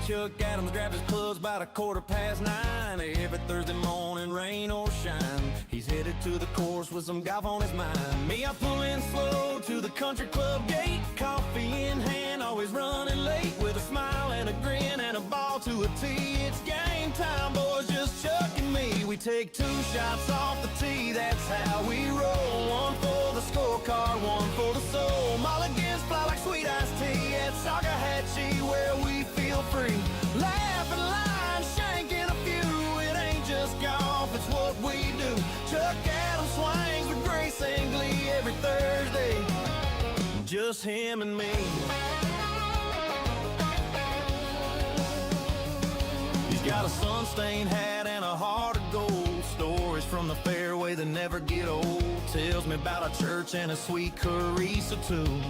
Chuck Adams grabs his clubs about 9:15. Every Thursday morning, rain or shine, he's headed to the course with some golf on his mind. Me, I pull in slow to the country club gate, coffee in hand, always running late, with a smile and a grin and a ball to a tee. It's game time, boys, just Chuck and me. We take 2 shots off the tee, that's how we roll. One for the scorecard, one for the soul. Mulligans fly like sweet iced tea at Salgahatchee, where we feel free. Laughing, lying, shanking a few. It ain't just golf, it's what we do. Chuck Adams swings with grace and glee every Thursday, just him and me. He's got a sun-stained hat and a heart of gold. Stories from the fairway that never get old. Tells me about a church and a sweet Carissa too.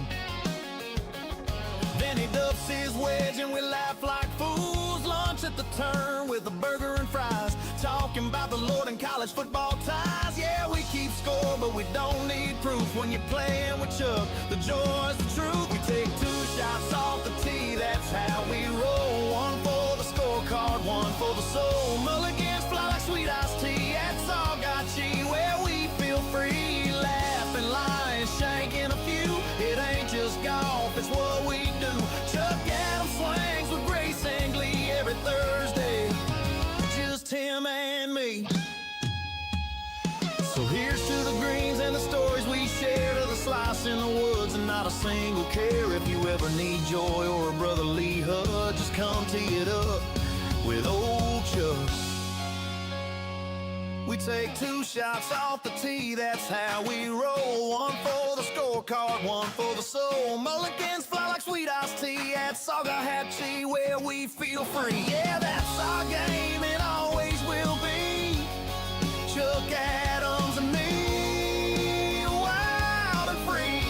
Then he duffs his wedge and we laugh like fools. Lunch at the turn with a burger and fries, talking about the Lord and college football ties. Yeah, we keep score, but we don't need proof. When you're playing with Chuck, the joy's the truth. We take 2 shots off the tee, that's how we roll. One for the scorecard, one for the soul. Mulligans fly like sweet iced tea at Salgahatchee, where we feel free. Laughing, lying, shanking a few. It ain't just golf, it's what we do. Chuck Adams swings with grace and glee every Thursday, just him and me. So here's to the greens and the stories we share, to the slice in the woods and not a single care. If you ever need joy or a brotherly hug, just come tee it up with old Chuck. We take 2 shots off the tee, that's how we roll. One for the scorecard, one for the soul. Mulligans fly like sweet iced tea at Salgahatchee, where we feel free. Yeah, that's our game and always will be. Chuck Adams and me, wild and free.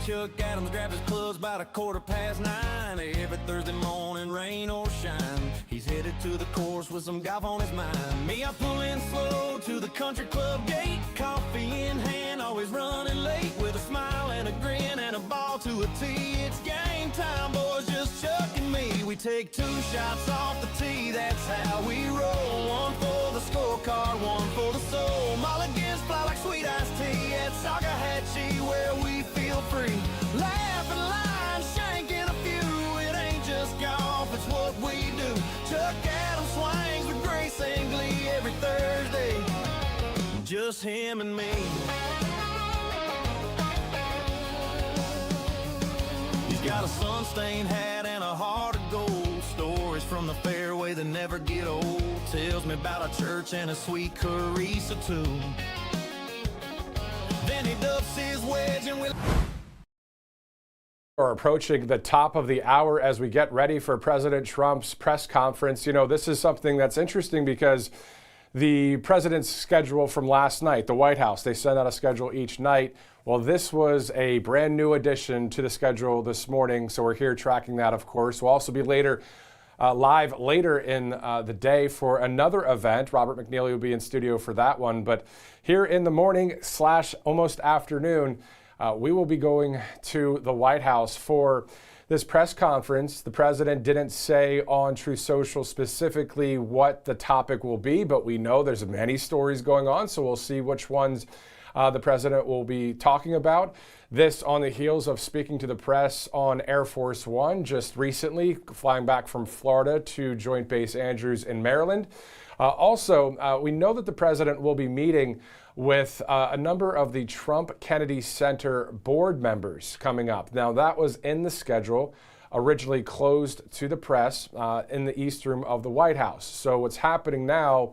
Chuck Adams grabs his clubs about 9:15. Every Thursday morning, rain or shine, he's headed to the course with some golf on his mind. Me, I pull in slow to the country club gate, coffee in hand, always running late, with a smile and a grin and a ball to a tee. It's game time, boys, just Chuck and me. We take 2 shots off the tee, that's how we roll. One for the scorecard, one for the soul. Mulligans fly like sweet iced tea at Salcahatchee, where we feel free. Laughing, line, shanking a few. It ain't just golf, it's what we do. Chuck Adams swings with grace and glee every Thursday, just him and me. He's got a sun-stained hat and a heart of gold. Stories from the fairway that never get old. Tells me about a church and a sweet Carissa too. Then he ducks his wedge and we We're approaching the top of the hour as we get ready for President Trump's press conference. You know, this is something that's interesting because the president's schedule from last night, the White House, they send out a schedule each night. Well, this was a brand new addition to the schedule this morning, so we're here tracking that, of course. We'll also be live later in the day for another event. Robert McNeely will be in studio for that one. But here in the morning / almost afternoon, we will be going to the White House for this press conference. The president didn't say on Truth Social specifically what the topic will be, but we know there's many stories going on, so we'll see which ones the president will be talking about. This on the heels of speaking to the press on Air Force One just recently, flying back from Florida to Joint Base Andrews in Maryland. Also, we know that the president will be meeting with a number of the Trump Kennedy Center board members coming up. Now, that was in the schedule, originally closed to the press in the East Room of the White House. So what's happening now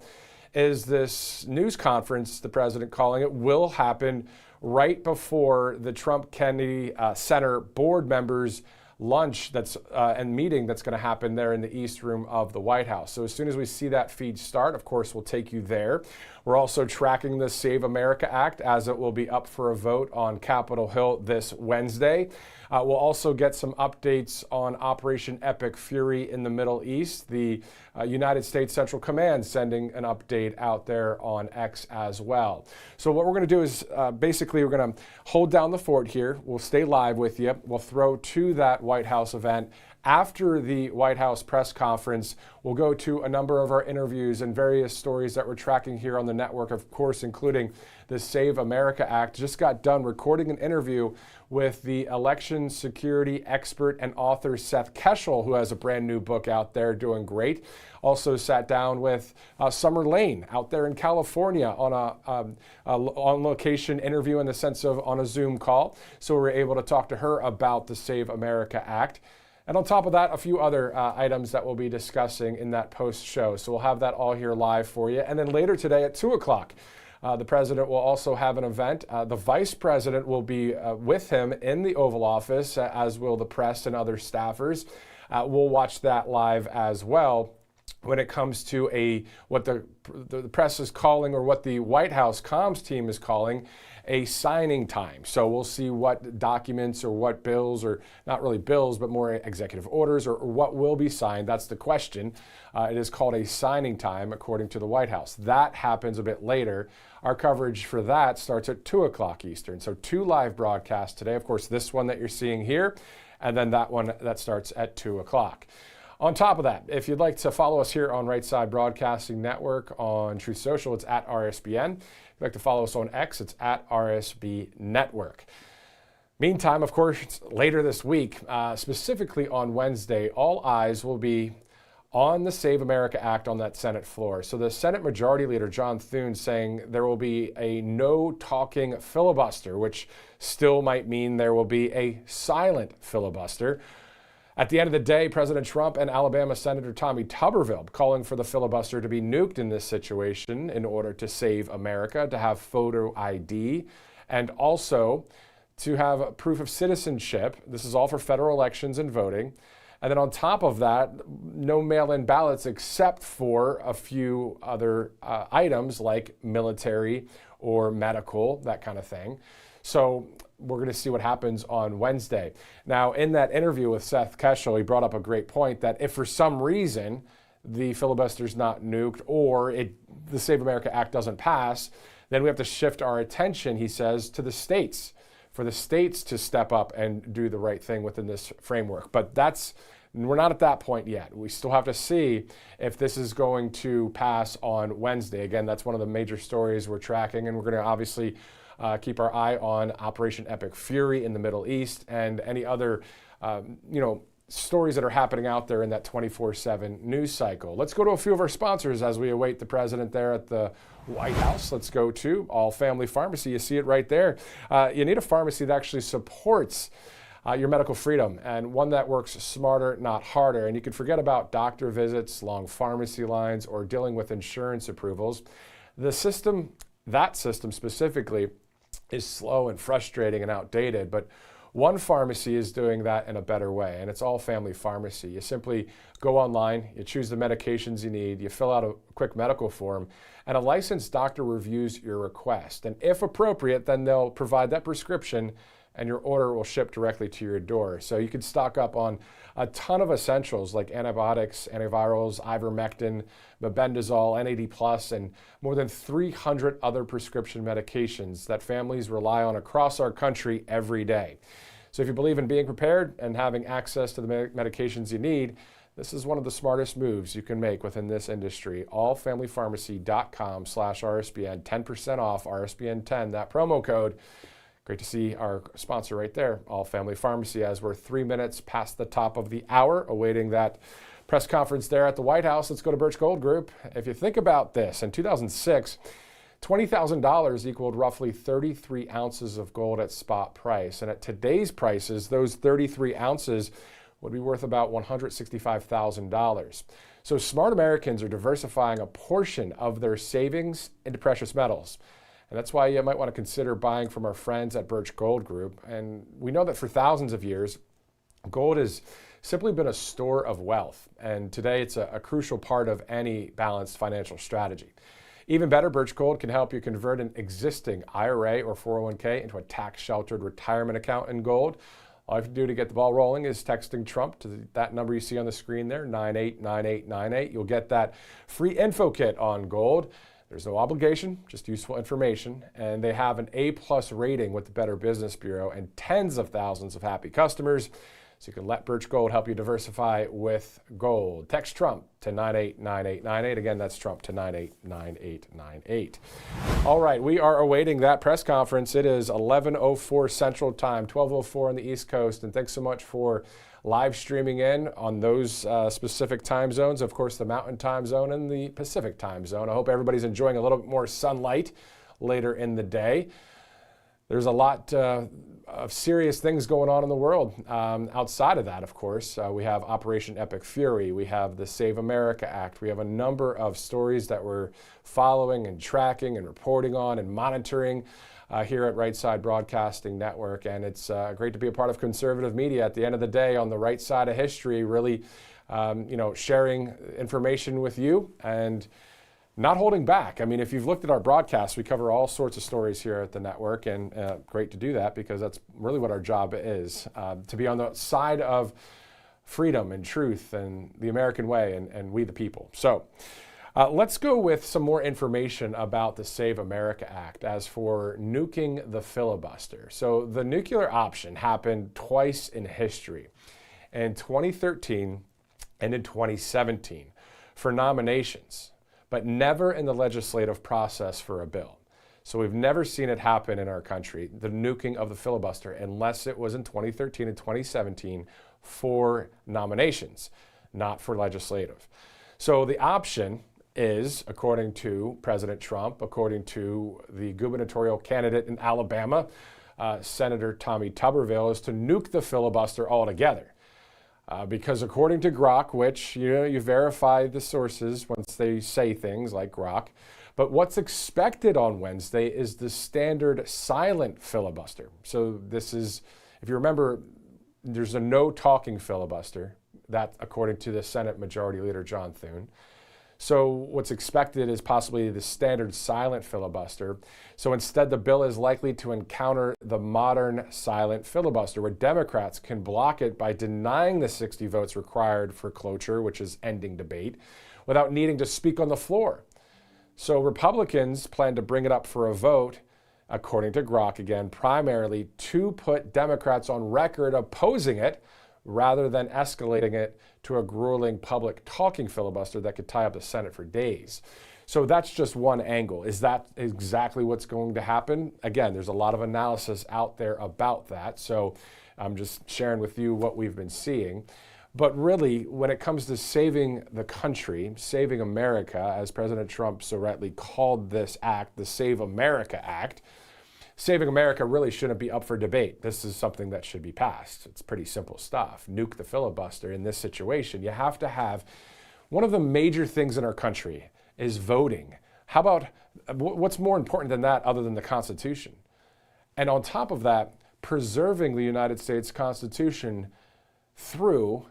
is this news conference, the president calling it, will happen right before the Trump Kennedy Center board members lunch and meeting that's going to happen there in the East Room of the White House. So as soon as we see that feed start, of course, we'll take you there. We're also tracking the Save America Act as it will be up for a vote on Capitol Hill this Wednesday. We'll also get some updates on Operation Epic Fury in the Middle East. The United States Central Command sending an update out there on X as well. So what we're going to do is basically we're going to hold down the fort here. We'll stay live with you. We'll throw to that White House event. After the White House press conference, we'll go to a number of our interviews and various stories that we're tracking here on the network, of course, including the Save America Act. Just got done recording an interview with the election security expert and author Seth Keshel, who has a brand new book out there doing great. Also sat down with Summer Lane out there in California on a on-location interview in the sense of on a Zoom call. So we were able to talk to her about the Save America Act. And on top of that, a few other items that we'll be discussing in that post-show. So we'll have that all here live for you. And then later today at 2 o'clock, the president will also have an event. The vice president will be with him in the Oval Office, as will the press and other staffers. We'll watch that live as well. When it comes to what the press is calling, or what the White House comms team is calling, a signing time. So we'll see what documents or what bills, or not really bills, but more executive orders, or what will be signed. That's the question. It is called a signing time, according to the White House. That happens a bit later. Our coverage for that starts at 2 o'clock Eastern. So 2 live broadcasts today. Of course, this one that you're seeing here, and then that one that starts at 2 o'clock. On top of that, if you'd like to follow us here on Right Side Broadcasting Network on Truth Social, it's at RSBN. If you'd like to follow us on X, it's at RSB Network. Meantime, of course, later this week, specifically on Wednesday, all eyes will be on the Save America Act on that Senate floor. So the Senate Majority Leader, John Thune, saying there will be a no-talking filibuster, which still might mean there will be a silent filibuster. At the end of the day, President Trump and Alabama Senator Tommy Tuberville calling for the filibuster to be nuked in this situation in order to save America, to have photo ID, and also to have proof of citizenship. This is all for federal elections and voting. And then on top of that, no mail-in ballots except for a few other items like military or medical, that kind of thing. So we're going to see what happens on Wednesday. Now, in that interview with Seth Keshel, he brought up a great point that if for some reason the filibuster's not nuked or the Save America Act doesn't pass, then we have to shift our attention, he says, to the states, for the states to step up and do the right thing within this framework. But we're not at that point yet. We still have to see if this is going to pass on Wednesday. Again, that's one of the major stories we're tracking, and we're going to obviously keep our eye on Operation Epic Fury in the Middle East and any other, stories that are happening out there in that 24/7 news cycle. Let's go to a few of our sponsors as we await the president there at the White House. Let's go to All Family Pharmacy. You see it right there. You need a pharmacy that actually supports your medical freedom, and one that works smarter, not harder. And you can forget about doctor visits, long pharmacy lines, or dealing with insurance approvals. That system specifically, is slow and frustrating and outdated, but one pharmacy is doing that in a better way, and it's All Family Pharmacy. You simply go online, you choose the medications you need, you fill out a quick medical form, and a licensed doctor reviews your request. And if appropriate, then they'll provide that prescription and your order will ship directly to your door. So you can stock up on a ton of essentials like antibiotics, antivirals, ivermectin, mebendazole, NAD+, and more than 300 other prescription medications that families rely on across our country every day. So if you believe in being prepared and having access to the medications you need, this is one of the smartest moves you can make within this industry. allfamilypharmacy.com/RSBN, 10% off RSBN 10, that promo code. Great to see our sponsor right there, All Family Pharmacy, as we're 3 minutes past the top of the hour, awaiting that press conference there at the White House. Let's go to Birch Gold Group. If you think about this, in 2006, $20,000 equaled roughly 33 ounces of gold at spot price. And at today's prices, those 33 ounces would be worth about $165,000. So smart Americans are diversifying a portion of their savings into precious metals. And that's why you might want to consider buying from our friends at Birch Gold Group. And we know that for thousands of years, gold has simply been a store of wealth. And today it's a crucial part of any balanced financial strategy. Even better, Birch Gold can help you convert an existing IRA or 401k into a tax-sheltered retirement account in gold. All you have to do to get the ball rolling is texting Trump to that number you see on the screen there, 989898. You'll get that free info kit on gold. There's no obligation, just useful information, and they have an A+ rating with the Better Business Bureau and tens of thousands of happy customers. So you can let Birch Gold help you diversify with gold. Text Trump to 989898. Again, that's Trump to 989898. All right, we are awaiting that press conference. It is 11:04 Central Time, 12:04 on the East Coast, and thanks so much for live streaming in on those specific time zones. Of course, the Mountain Time Zone and the Pacific Time Zone. I hope everybody's enjoying a little bit more sunlight later in the day. There's a lot of serious things going on in the world. Outside of that, of course, we have Operation Epic Fury. We have the Save America Act. We have a number of stories that we're following and tracking and reporting on and monitoring here at Right Side Broadcasting Network. And it's great to be a part of conservative media at the end of the day on the right side of history, really sharing information with you and not holding back. I mean, if you've looked at our broadcasts, we cover all sorts of stories here at the network, and great to do that because that's really what our job is, to be on the side of freedom and truth and the American way and we the people. So let's go with some more information about the Save America Act as for nuking the filibuster. So the nuclear option happened twice in history, in 2013 and in 2017 for nominations, but never in the legislative process for a bill. So we've never seen it happen in our country, the nuking of the filibuster, unless it was in 2013 and 2017 for nominations, not for legislative. So the option is, according to President Trump, according to the gubernatorial candidate in Alabama, Senator Tommy Tuberville, is to nuke the filibuster altogether. Because according to Grok, which you verify the sources once they say things like Grok, but what's expected on Wednesday is the standard silent filibuster. So this is, if you remember, there's a no talking filibuster, that according to the Senate Majority Leader John Thune. So what's expected is possibly the standard silent filibuster. So instead, the bill is likely to encounter the modern silent filibuster, where Democrats can block it by denying the 60 votes required for cloture, which is ending debate, without needing to speak on the floor. So Republicans plan to bring it up for a vote, according to Grok again, primarily to put Democrats on record opposing it, rather than escalating it to a grueling public talking filibuster that could tie up the Senate for days. So that's just one angle. Is that exactly what's going to happen? Again, there's a lot of analysis out there about that. So I'm just sharing with you what we've been seeing. But really, when it comes to saving the country, saving America, as President Trump so rightly called this act, the Save America Act, saving America really shouldn't be up for debate. This is something that should be passed. It's pretty simple stuff. Nuke the filibuster in this situation. You have to have, one of the major things in our country is voting. How about, what's more important than that other than the Constitution? And on top of that, preserving the United States Constitution through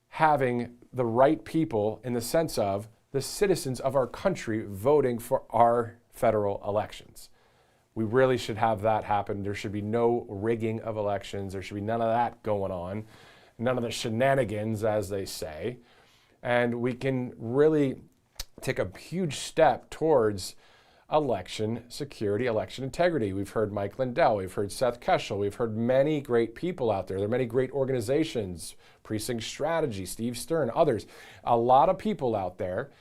having the right people, in the sense of the citizens of our country, voting for our federal elections. We really should have that happen. There should be no rigging of elections. There should be none of that going on, none of the shenanigans, as they say. And we can really take a huge step towards election security, election integrity. We've heard Mike Lindell, we've heard Seth Keshel, we've heard many great people out there. There are many great organizations, Precinct Strategy, Steve Stern, others. A lot of people out there,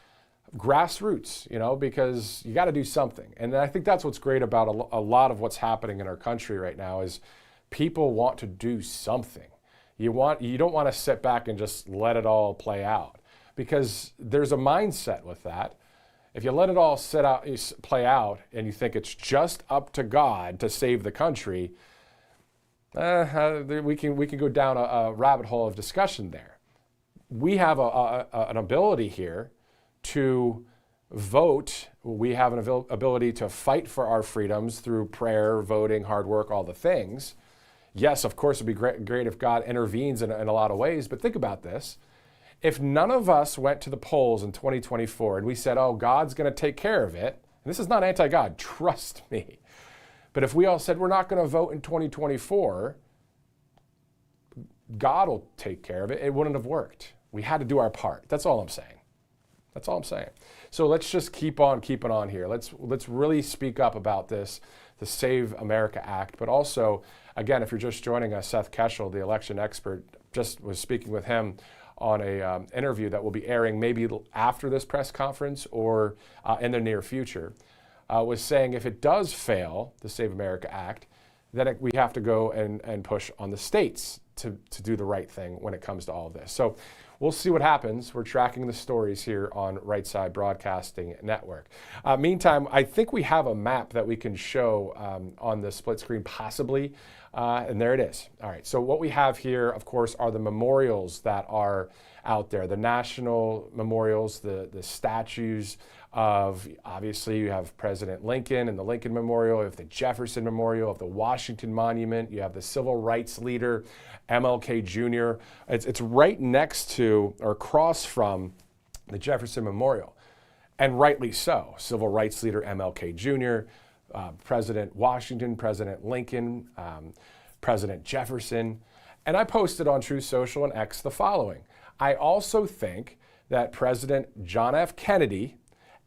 grassroots, because you got to do something. And I think that's what's great about a lot of what's happening in our country right now is people want to do something. You don't want to sit back and just let it all play out, because there's a mindset with that. If you let it all play out and you think it's just up to God to save the country, we can go down a rabbit hole of discussion there. We have an ability here to vote. We have an ability to fight for our freedoms through prayer, voting, hard work, all the things. Yes, of course, it'd be great if God intervenes in a lot of ways, but think about this. If none of us went to the polls in 2024 and we said, oh, God's going to take care of it, and this is not anti-God, trust me, but if we all said we're not going to vote in 2024, God will take care of it, it wouldn't have worked. We had to do our part. That's all I'm saying. That's all I'm saying. So let's just keep on keeping on here. Let's really speak up about this, the Save America Act. But also, again, if you're just joining us, Seth Keshel, the election expert, just was speaking with him on a interview that will be airing maybe after this press conference or in the near future, was saying if it does fail, the Save America Act, then we have to go and push on the states to do the right thing when it comes to all of this. So we'll see what happens. We're tracking the stories here on Right Side Broadcasting Network. Meantime, I think we have a map that we can show on the split screen possibly, and there it is. All right, so what we have here, of course, are the memorials that are out there, the national memorials, the statues of, obviously, you have President Lincoln and the Lincoln Memorial, you have the Jefferson Memorial, of the Washington Monument, you have the civil rights leader, MLK Jr. It's right next to or across from the Jefferson Memorial, and rightly so. Civil rights leader MLK Jr., President Washington, President Lincoln, President Jefferson. And I posted on Truth Social and X the following. I also think that President John F. Kennedy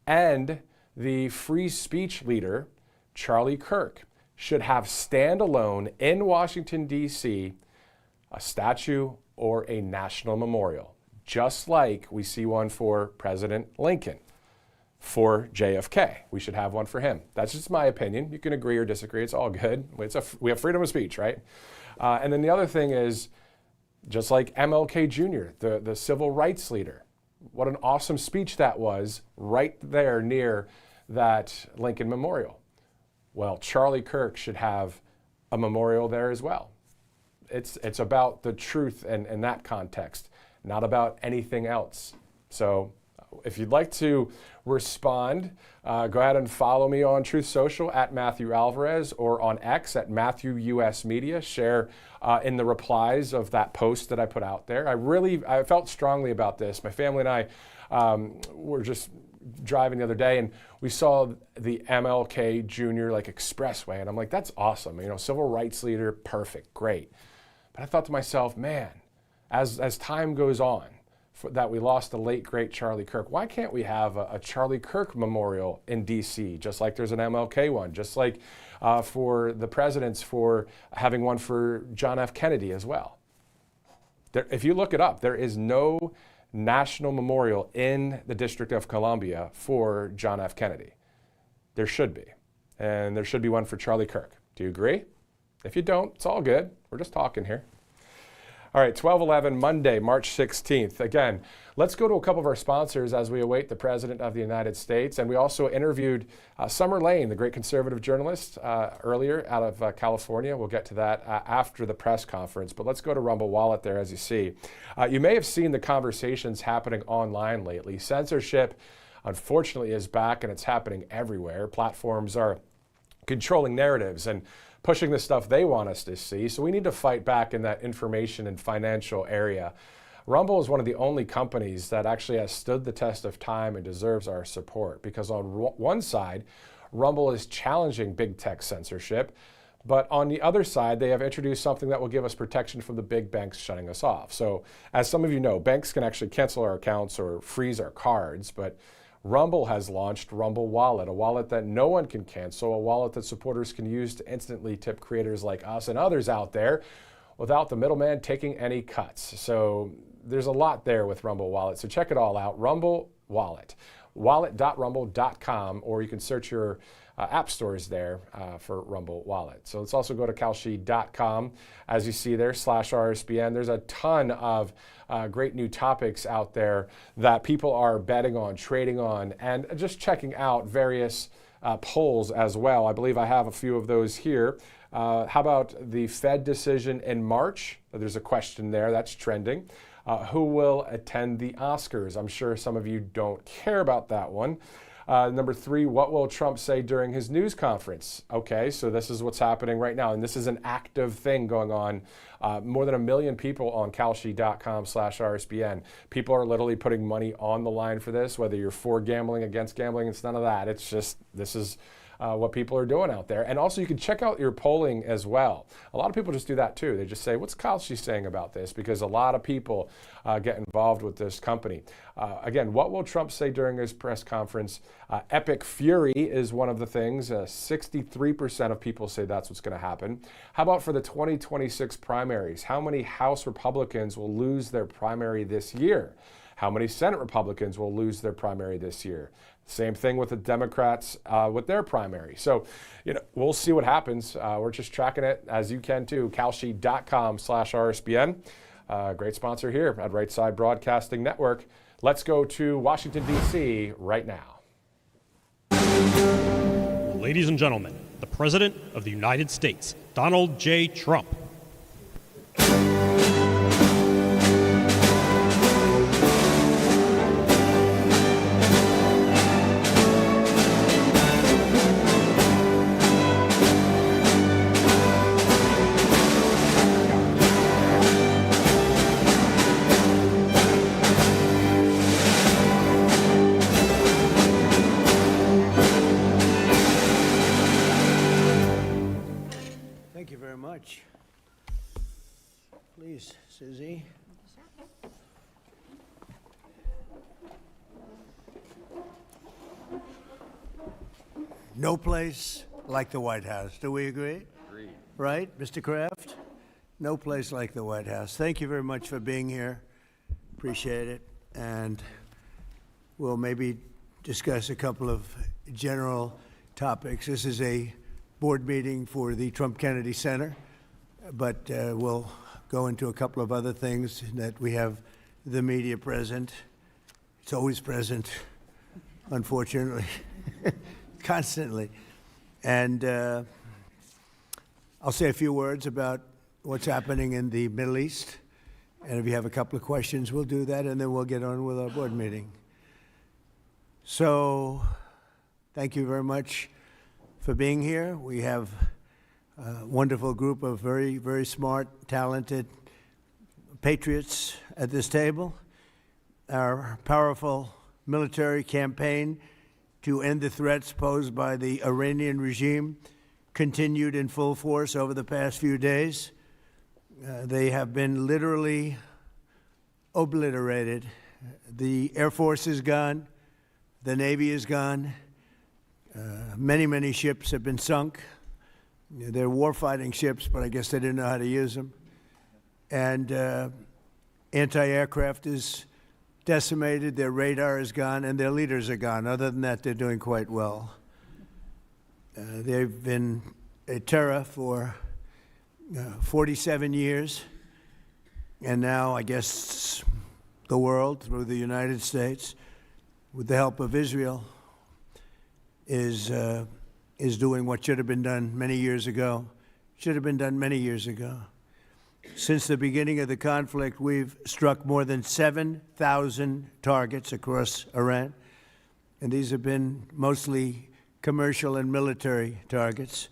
and the free speech leader, Charlie Kirk, should have standalone in Washington, D.C., a statue or a national memorial, just like we see one for President Lincoln. For JFK, we should have one for him. That's just my opinion. You can agree or disagree. It's all good. We have freedom of speech, right? And then the other thing is, just like MLK Jr., the civil rights leader, what an awesome speech that was right there near that Lincoln Memorial. Well, Charlie Kirk should have a memorial there as well. It's about the truth and that context, not about anything else. So if you'd like to respond, go ahead and follow me on Truth Social at Matthew Alvarez or on X at Matthew US Media. Share in the replies of that post that I put out there. I felt strongly about this. My family and I were just driving the other day, and we saw the MLK Jr. expressway, and I'm like, that's awesome. Civil rights leader, perfect, great. But I thought to myself, man, as time goes on, that we lost the late, great Charlie Kirk, why can't we have a Charlie Kirk memorial in D.C., just like there's an MLK one, just like for the presidents for having one for John F. Kennedy as well? If you look it up, there is no national memorial in the District of Columbia for John F. Kennedy. There should be. And there should be one for Charlie Kirk. Do you agree? If you don't, it's all good. We're just talking here. All right, 12/11, Monday, March 16th. Again, let's go to a couple of our sponsors as we await the President of the United States. And we also interviewed Summer Lane, the great conservative journalist, earlier out of California. We'll get to that after the press conference. But let's go to Rumble Wallet there, as you see. You may have seen the conversations happening online lately. Censorship, unfortunately, is back, and it's happening everywhere. Platforms are controlling narratives and pushing the stuff they want us to see. So we need to fight back in that information and financial area. Rumble is one of the only companies that actually has stood the test of time and deserves our support, because on one side, Rumble is challenging big tech censorship, but on the other side, they have introduced something that will give us protection from the big banks shutting us off. So as some of you know, banks can actually cancel our accounts or freeze our cards, but Rumble has launched Rumble Wallet, a wallet that no one can cancel, a wallet that supporters can use to instantly tip creators like us and others out there without the middleman taking any cuts. So there's a lot there with Rumble Wallet. So check it all out, Rumble Wallet, wallet.rumble.com, or you can search your app stores there for Rumble Wallet. So let's also go to kalshi.com, as you see there, /RSBN. There's a ton of great new topics out there that people are betting on, trading on, and just checking out various polls as well. I believe I have a few of those here. How about the Fed decision in March? There's a question there that's trending. Who will attend the Oscars? I'm sure some of you don't care about that one. Number 3, what will Trump say during his news conference? Okay, so this is what's happening right now, and this is an active thing going on. More than 1 million people on kalshi.com/RSBN. People are literally putting money on the line for this, whether you're for gambling, against gambling, it's none of that. It's just, this is what people are doing out there. And also you can check out your polling as well. A lot of people just do that too. They just say, what's Kalshi saying about this? Because a lot of people get involved with this company. Again, what will Trump say during his press conference? Epic fury is one of the things. 63% of people say that's what's going to happen. How about for the 2026 primaries? How many House Republicans will lose their primary this year? How many Senate Republicans will lose their primary this year? Same thing with the Democrats with their primary. So, we'll see what happens. We're just tracking it, as you can too. kalshi.com/RSBN. Great sponsor here at Right Side Broadcasting Network. Let's go to Washington, D.C. right now. Ladies and gentlemen, the President of the United States, Donald J. Trump. Thank you very much. Please, Susie. No place like the White House. Do we agree? Agreed. Right, Mr. Kraft? No place like the White House. Thank you very much for being here. Appreciate it. And we'll maybe discuss a couple of general topics. This is a board meeting for the Trump Kennedy Center, but we'll go into a couple of other things that we have the media present. It's always present, unfortunately, constantly. And I'll say a few words about what's happening in the Middle East. And if you have a couple of questions, we'll do that, and then we'll get on with our board meeting. So, thank you very much for being here. We have a wonderful group of very, very smart, talented patriots at this table. Our powerful military campaign to end the threats posed by the Iranian regime continued in full force over the past few days. They have been literally obliterated. The Air Force is gone. The Navy is gone. Many, many ships have been sunk. They're warfighting ships, but I guess they didn't know how to use them. And anti-aircraft is decimated, their radar is gone, and their leaders are gone. Other than that, they're doing quite well. They've been a terror for 47 years, and now I guess the world, through the United States, with the help of Israel, is doing what should have been done many years ago. Should have been done many years ago. Since the beginning of the conflict, we've struck more than 7,000 targets across Iran, and these have been mostly commercial and military targets.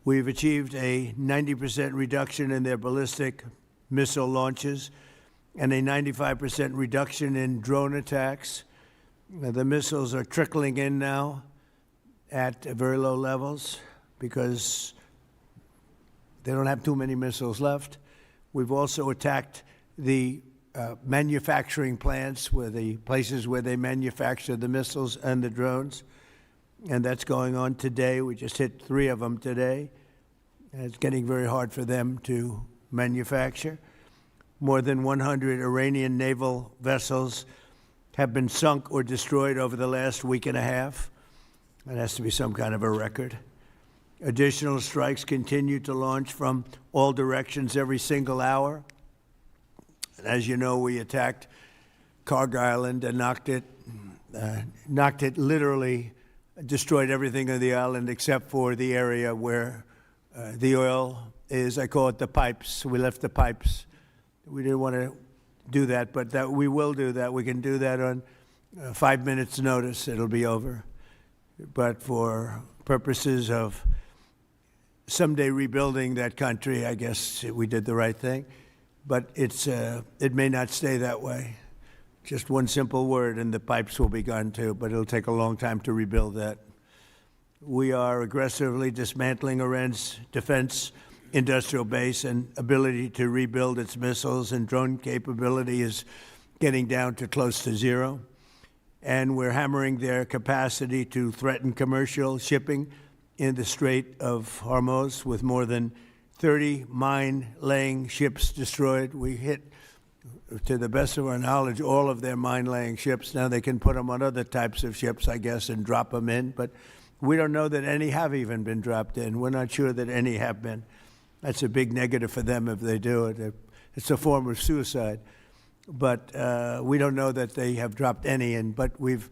We've achieved a 90% reduction in their ballistic missile launches and a 95% reduction in drone attacks. The missiles are trickling in now at very low levels because they don't have too many missiles left. We've also attacked the manufacturing plants, the places where they manufacture the missiles and the drones, and that's going on today. We just hit 3 of them today, and it's getting very hard for them to manufacture. More than 100 Iranian naval vessels have been sunk or destroyed over the last week and a half. That has to be some kind of a record. Additional strikes continue to launch from all directions every single hour. And as you know, we attacked Karg Island and knocked it literally, destroyed everything on the island except for the area where the oil is. I call it the pipes. We left the pipes. We didn't want to do that, but that we will do that. We can do that on 5 minutes' notice. It'll be over. But for purposes of someday rebuilding that country, I guess we did the right thing. But it may not stay that way. Just one simple word and the pipes will be gone too, but it'll take a long time to rebuild that. We are aggressively dismantling Iran's defense industrial base, and ability to rebuild its missiles and drone capability is getting down to close to zero. And we're hammering their capacity to threaten commercial shipping in the Strait of Hormuz, with more than 30 mine-laying ships destroyed. We hit, to the best of our knowledge, all of their mine-laying ships. Now they can put them on other types of ships, I guess, and drop them in. But we don't know that any have even been dropped in. We're not sure that any have been. That's a big negative for them if they do it. It's a form of suicide. But we don't know that they have dropped any in. But we've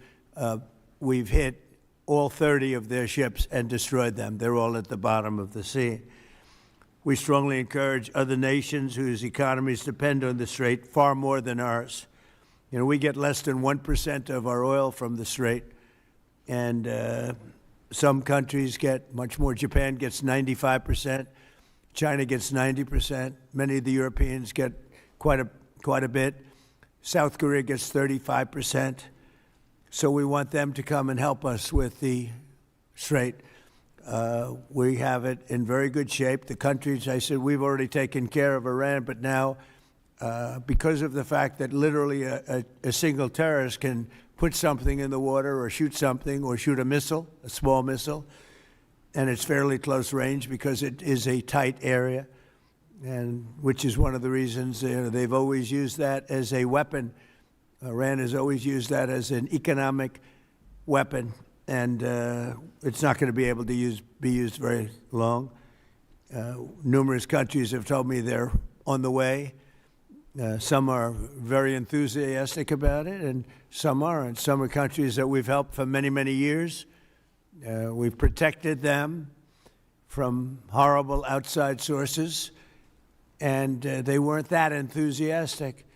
hit all 30 of their ships and destroyed them. They're all at the bottom of the sea. We strongly encourage other nations whose economies depend on the Strait far more than ours. You know, we get less than 1% of our oil from the Strait, and some countries get much more. Japan gets 95%. China gets 90%. Many of the Europeans get quite a bit. South Korea gets 35%. So we want them to come and help us with the Strait. We have it in very good shape. The countries, I said, we've already taken care of Iran, but now, because of the fact that literally a single terrorist can put something in the water or shoot something or shoot a missile, a small missile, and it's fairly close range because it is a tight area, and which is one of the reasons they've always used that as a weapon. Iran has always used that as an economic weapon, and it's not going to be able to be used very long. Numerous countries have told me they're on the way. Some are very enthusiastic about it, and some aren't. Some are countries that we've helped for many, many years. We've protected them from horrible outside sources, and they weren't that enthusiastic.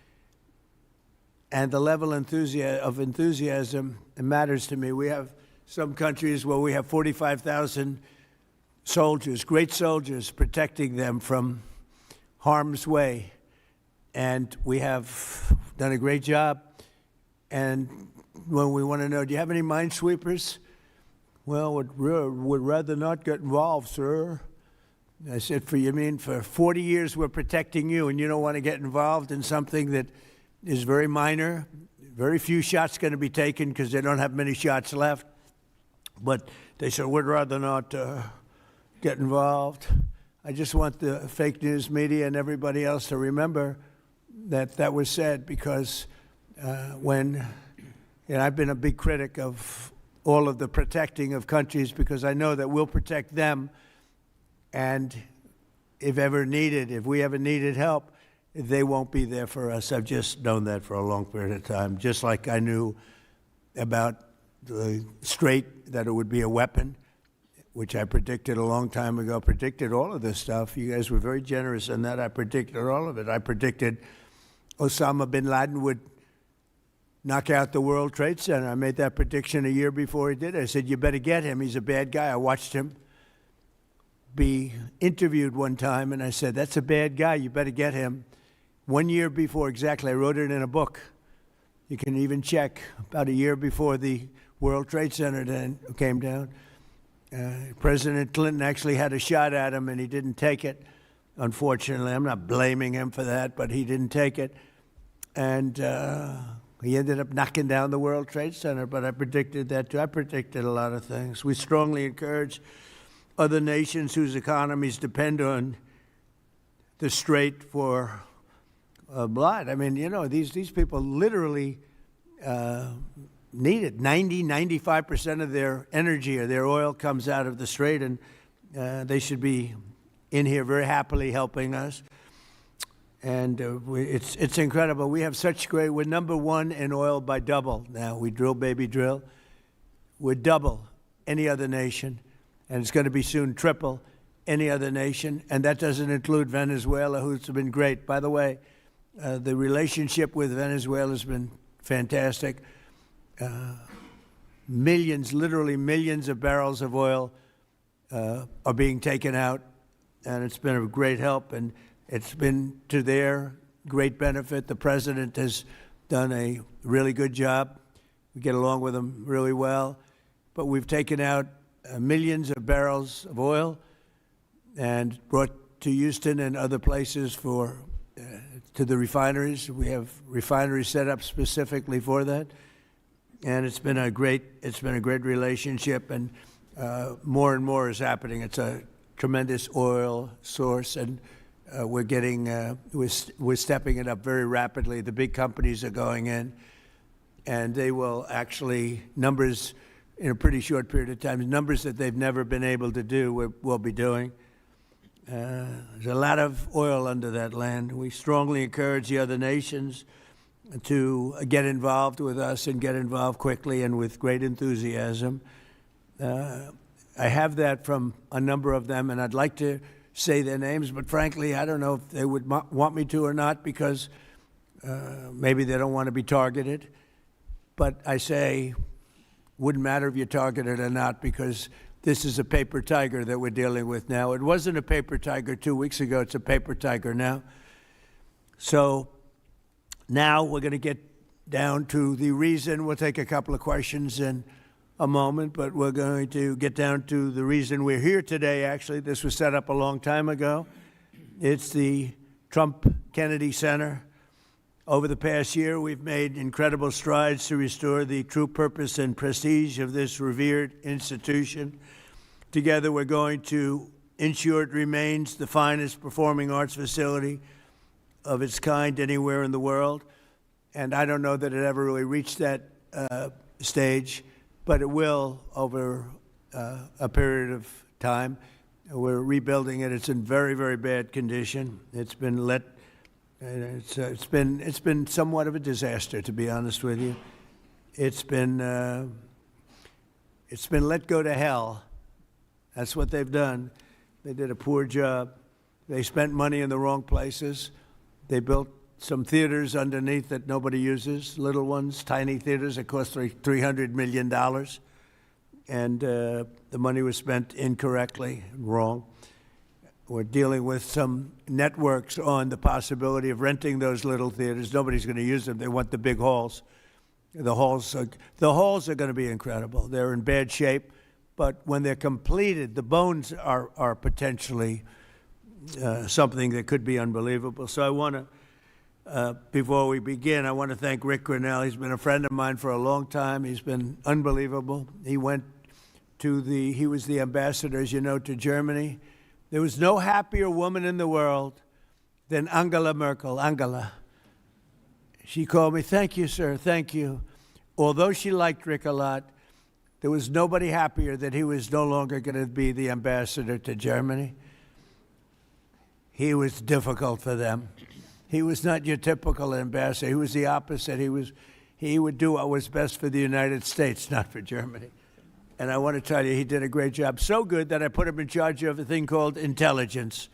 and the level of enthusiasm, it matters to me. We have some countries where we have 45,000 soldiers, great soldiers, protecting them from harm's way. And we have done a great job. And when we want to know, do you have any minesweepers? Well, would rather not get involved, sir. I said, for 40 years we're protecting you, and you don't want to get involved in something that is very minor. Very few shots going to be taken because they don't have many shots left. But they said, we'd rather not get involved. I just want the fake news media and everybody else to remember that was said, because I've been a big critic of all of the protecting of countries, because I know that we'll protect them, and if we ever needed help, they won't be there for us. I've just known that for a long period of time, just like I knew about the Strait, that it would be a weapon, which I predicted a long time ago, predicted all of this stuff. You guys were very generous in that. I predicted all of it. I predicted Osama bin Laden would knock out the World Trade Center. I made that prediction a year before he did it. I said, you better get him. He's a bad guy. I watched him be interviewed one time, and I said, that's a bad guy. You better get him. 1 year before, exactly. I wrote it in a book. You can even check. About a year before the World Trade Center then came down, President Clinton actually had a shot at him, and he didn't take it. Unfortunately, I'm not blaming him for that, but he didn't take it. And he ended up knocking down the World Trade Center, but I predicted that too. I predicted a lot of things. We strongly encourage other nations whose economies depend on the Strait for blood. I mean, these people literally need it. 95% of their energy or their oil comes out of the Strait, and they should be in here very happily helping us. And it's incredible. We have such great, we're number one in oil by double now. We drill, baby, drill. We're double any other nation, and it's going to be soon triple any other nation. And that doesn't include Venezuela, who's been great. By the way, the relationship with Venezuela has been fantastic. Millions, literally millions of barrels of oil are being taken out, and it's been a great help, and it's been to their great benefit. The president has done a really good job. We get along with him really well, but we've taken out millions of barrels of oil and brought to Houston and other places to the refineries. We have refineries set up specifically for that. And it's been a great relationship, and more and more is happening. It's a tremendous oil source, and we're stepping it up very rapidly. The big companies are going in, and they will actually, numbers in a pretty short period of time, numbers that they've never been able to do, we'll be doing. There's a lot of oil under that land. We strongly encourage the other nations to get involved with us, and get involved quickly and with great enthusiasm. I have that from a number of them, and I'd like to say their names, but frankly, I don't know if they would want me to or not, because maybe they don't want to be targeted. But I say, wouldn't matter if you're targeted or not, because this is a paper tiger that we're dealing with now. It wasn't a paper tiger 2 weeks ago. It's a paper tiger now. So now we're going to get down to the reason. We'll take a couple of questions in a moment, but we're going to get down to the reason we're here today. Actually, this was set up a long time ago. It's the Trump Kennedy Center. Over the past year, we've made incredible strides to restore the true purpose and prestige of this revered institution. Together, we're going to ensure it remains the finest performing arts facility of its kind anywhere in the world. And I don't know that it ever really reached that stage, but it will over a period of time. We're rebuilding it. It's in very, very bad condition. It's been it's been somewhat of a disaster, to be honest with you. It's been let go to hell. That's what they've done. They did a poor job. They spent money in the wrong places. They built some theaters underneath that nobody uses, little ones, tiny theaters that cost $300 million. And the money was spent incorrectly, wrong. We're dealing with some networks on the possibility of renting those little theaters. Nobody's going to use them. They want the big halls. The halls are going to be incredible. They're in bad shape, but when they're completed, the bones are potentially something that could be unbelievable. So I want to, before we begin, I want to thank Rick Grinnell. He's been a friend of mine for a long time. He's been unbelievable. He was the ambassador, as you know, to Germany. There was no happier woman in the world than Angela Merkel. Angela. She called me, "Thank you, sir, thank you." Although she liked Rick a lot, there was nobody happier that he was no longer going to be the ambassador to Germany. He was difficult for them. He was not your typical ambassador. He was the opposite. He would do what was best for the United States, not for Germany. And I want to tell you, he did a great job. So good that I put him in charge of a thing called intelligence.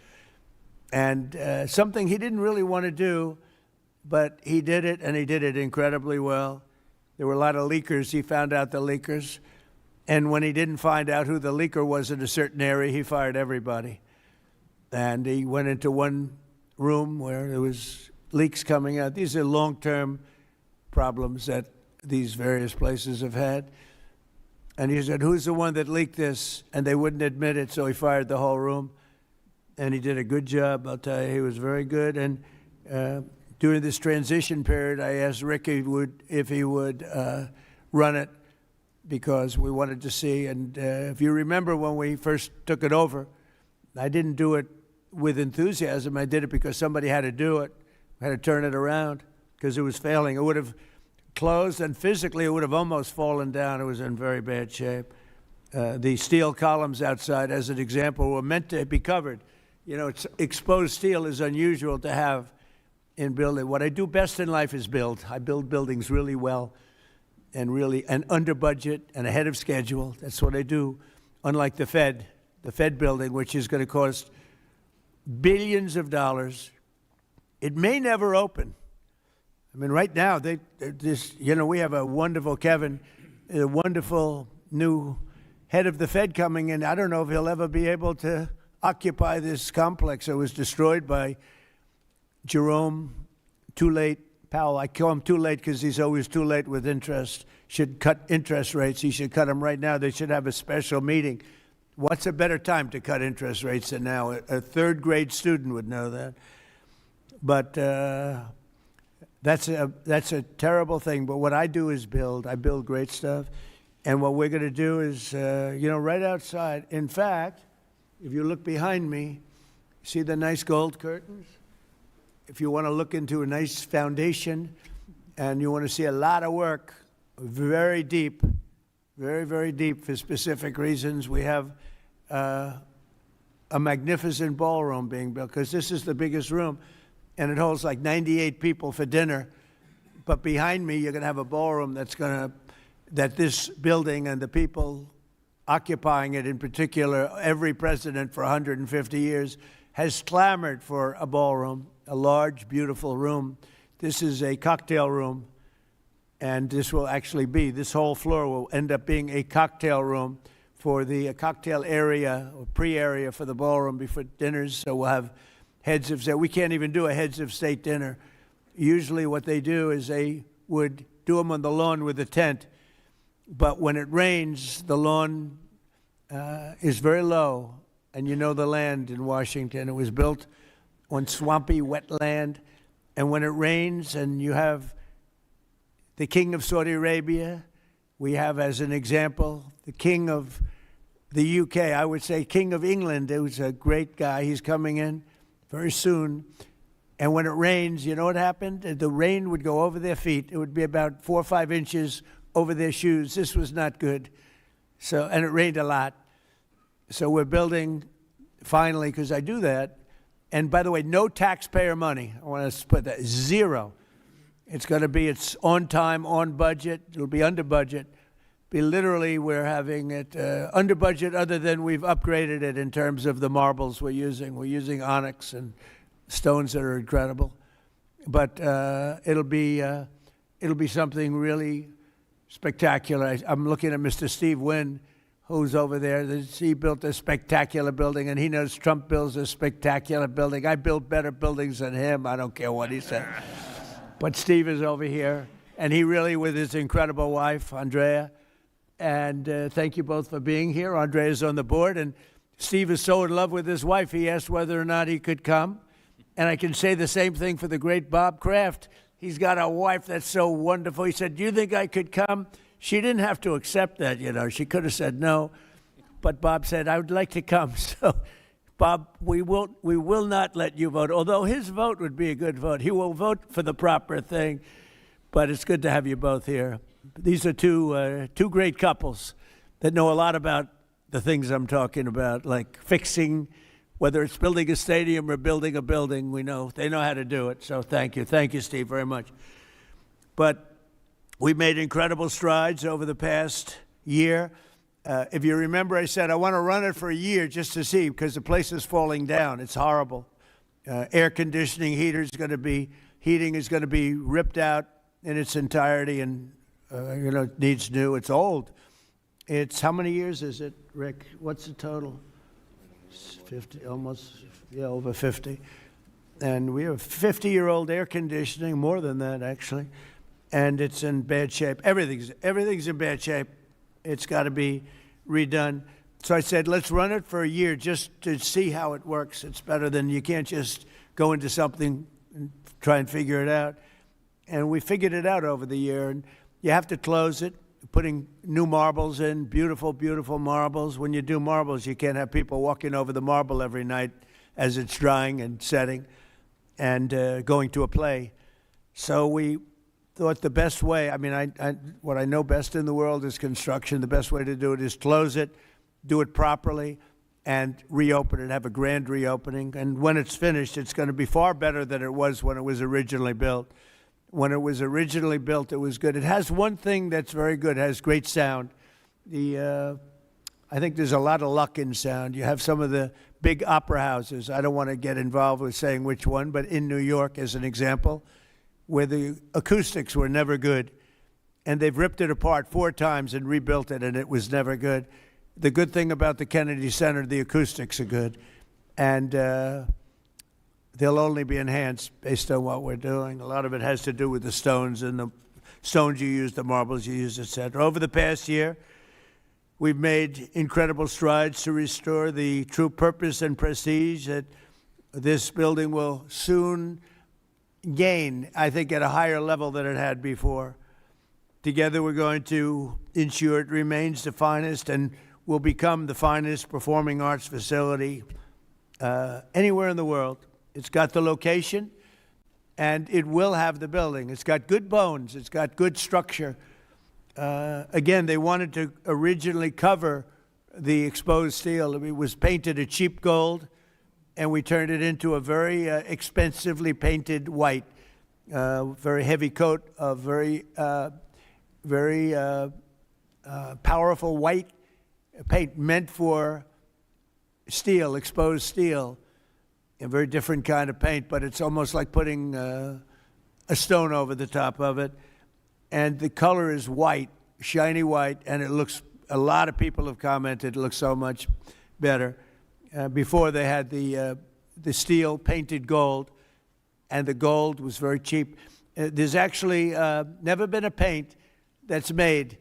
And something he didn't really want to do, but he did it, and he did it incredibly well. There were a lot of leakers. He found out the leakers. And when he didn't find out who the leaker was in a certain area, he fired everybody. And he went into one room where there was leaks coming out. These are long-term problems that these various places have had. And he said, "Who's the one that leaked this?" And they wouldn't admit it, so he fired the whole room. And he did a good job. I'll tell you, he was very good. And during this transition period, I asked Rick if he would run it, because we wanted to see. And if you remember when we first took it over, I didn't do it with enthusiasm. I did it because somebody had to do it. I had to turn it around because it was failing. It would have closed, and physically it would have almost fallen down. It was in very bad shape. The steel columns outside, as an example, were meant to be covered. You know, exposed steel is unusual to have in building. What I do best in life is build. I build buildings really well and under budget and ahead of schedule. That's what I do, unlike the Fed building, which is going to cost billions of dollars. It may never open. I mean, right now, we have a wonderful Kevin, a wonderful new head of the Fed coming in. I don't know if he'll ever be able to occupy this complex. It was destroyed by Jerome Too Late Powell. I call him too late because he's always too late with interest. Should cut interest rates. He should cut them right now. They should have a special meeting. What's a better time to cut interest rates than now? A third grade student would know that. But that's a terrible thing. But what I do is build. I build great stuff. And what we're going to do is, right outside. In fact, if you look behind me, see the nice gold curtains? If you want to look into a nice foundation and you want to see a lot of work, very deep, very, very deep for specific reasons, we have a magnificent ballroom being built, because this is the biggest room, and it holds like 98 people for dinner. But behind me, you're going to have a ballroom that this building and the people occupying it, in particular, every president for 150 years, has clamored for a ballroom, a large, beautiful room. This is a cocktail room, and this whole floor will end up being a cocktail room for the cocktail area, or pre-area for the ballroom before dinners. So we'll have heads of state. We can't even do a heads of state dinner. Usually what they do is they would do them on the lawn with a tent. But when it rains, the lawn is very low. And you know the land in Washington. It was built on swampy, wet land. And when it rains and you have the king of Saudi Arabia, we have, as an example, the king of the UK, I would say king of England, who's a great guy. He's coming in very soon. And when it rains, you know what happened? The rain would go over their feet. It would be about 4 or 5 inches over their shoes. This was not good. And it rained a lot. So we're building, finally, because I do that. And by the way, no taxpayer money. I want to put that, zero. It's on time, on budget. It'll be under budget. We're having it under budget, other than we've upgraded it in terms of the marbles we're using. We're using onyx and stones that are incredible. but it'll be something really spectacular. I'm looking at Mr. Steve Wynn, who's over there. He built a spectacular building, and he knows Trump builds a spectacular building. I build better buildings than him. I don't care what he said. But Steve is over here, and he really, with his incredible wife, Andrea, and thank you both for being here. Andrea's on the board, and Steve is so in love with his wife, he asked whether or not he could come. And I can say the same thing for the great Bob Kraft. He's got a wife that's so wonderful. He said, "Do you think I could come?" She didn't have to accept that, you know. She could have said no. But Bob said, "I would like to come." So, Bob, we will not let you vote. Although his vote would be a good vote. He will vote for the proper thing. But it's good to have you both here. These are two great couples that know a lot about the things I'm talking about, like fixing, whether it's building a stadium or building a building. They know how to do it. So thank you, Steve, very much. But we've made incredible strides over the past year. If you remember, I said I want to run it for a year just to see, because the place is falling down. It's horrible. Air conditioning, heating is going to be ripped out in its entirety, and it needs new. It's old. It's how many years is it, Rick? What's the total? 50, almost, yeah, over 50. And we have 50-year-old air conditioning, more than that actually, and it's in bad shape. Everything's in bad shape. It's got to be redone. So I said, let's run it for a year just to see how it works. It's better than, you can't just go into something and try and figure it out. And we figured it out over the year. And you have to close it, putting new marbles in, beautiful, beautiful marbles. When you do marbles, you can't have people walking over the marble every night as it's drying and setting and going to a play. So we thought the best way, what I know best in the world is construction. The best way to do it is close it, do it properly, and reopen it, have a grand reopening. And when it's finished, it's going to be far better than it was when it was originally built. When it was originally built, it was good. It has one thing that's very good. It has great sound. I think there's a lot of luck in sound. You have some of the big opera houses. I don't want to get involved with saying which one, but in New York, as an example, where the acoustics were never good, and they've ripped it apart 4 times and rebuilt it, and it was never good. The good thing about the Kennedy Center, the acoustics are good, and they'll only be enhanced based on what we're doing. A lot of it has to do with the stones and the stones you use, the marbles you use, etc. Over the past year, we've made incredible strides to restore the true purpose and prestige that this building will soon gain, I think, at a higher level than it had before. Together, we're going to ensure it remains the finest and will become the finest performing arts facility anywhere in the world. It's got the location, and it will have the building. It's got good bones. It's got good structure. Again, they wanted to originally cover the exposed steel. It was painted a cheap gold, and we turned it into a very expensively painted white, very heavy coat of very powerful white paint meant for steel, exposed steel. A very different kind of paint, but it's almost like putting a stone over the top of it. And the color is white, shiny white, and it looks, a lot of people have commented, it looks so much better. Before they had the steel painted gold, and the gold was very cheap. There's actually never been a paint that's made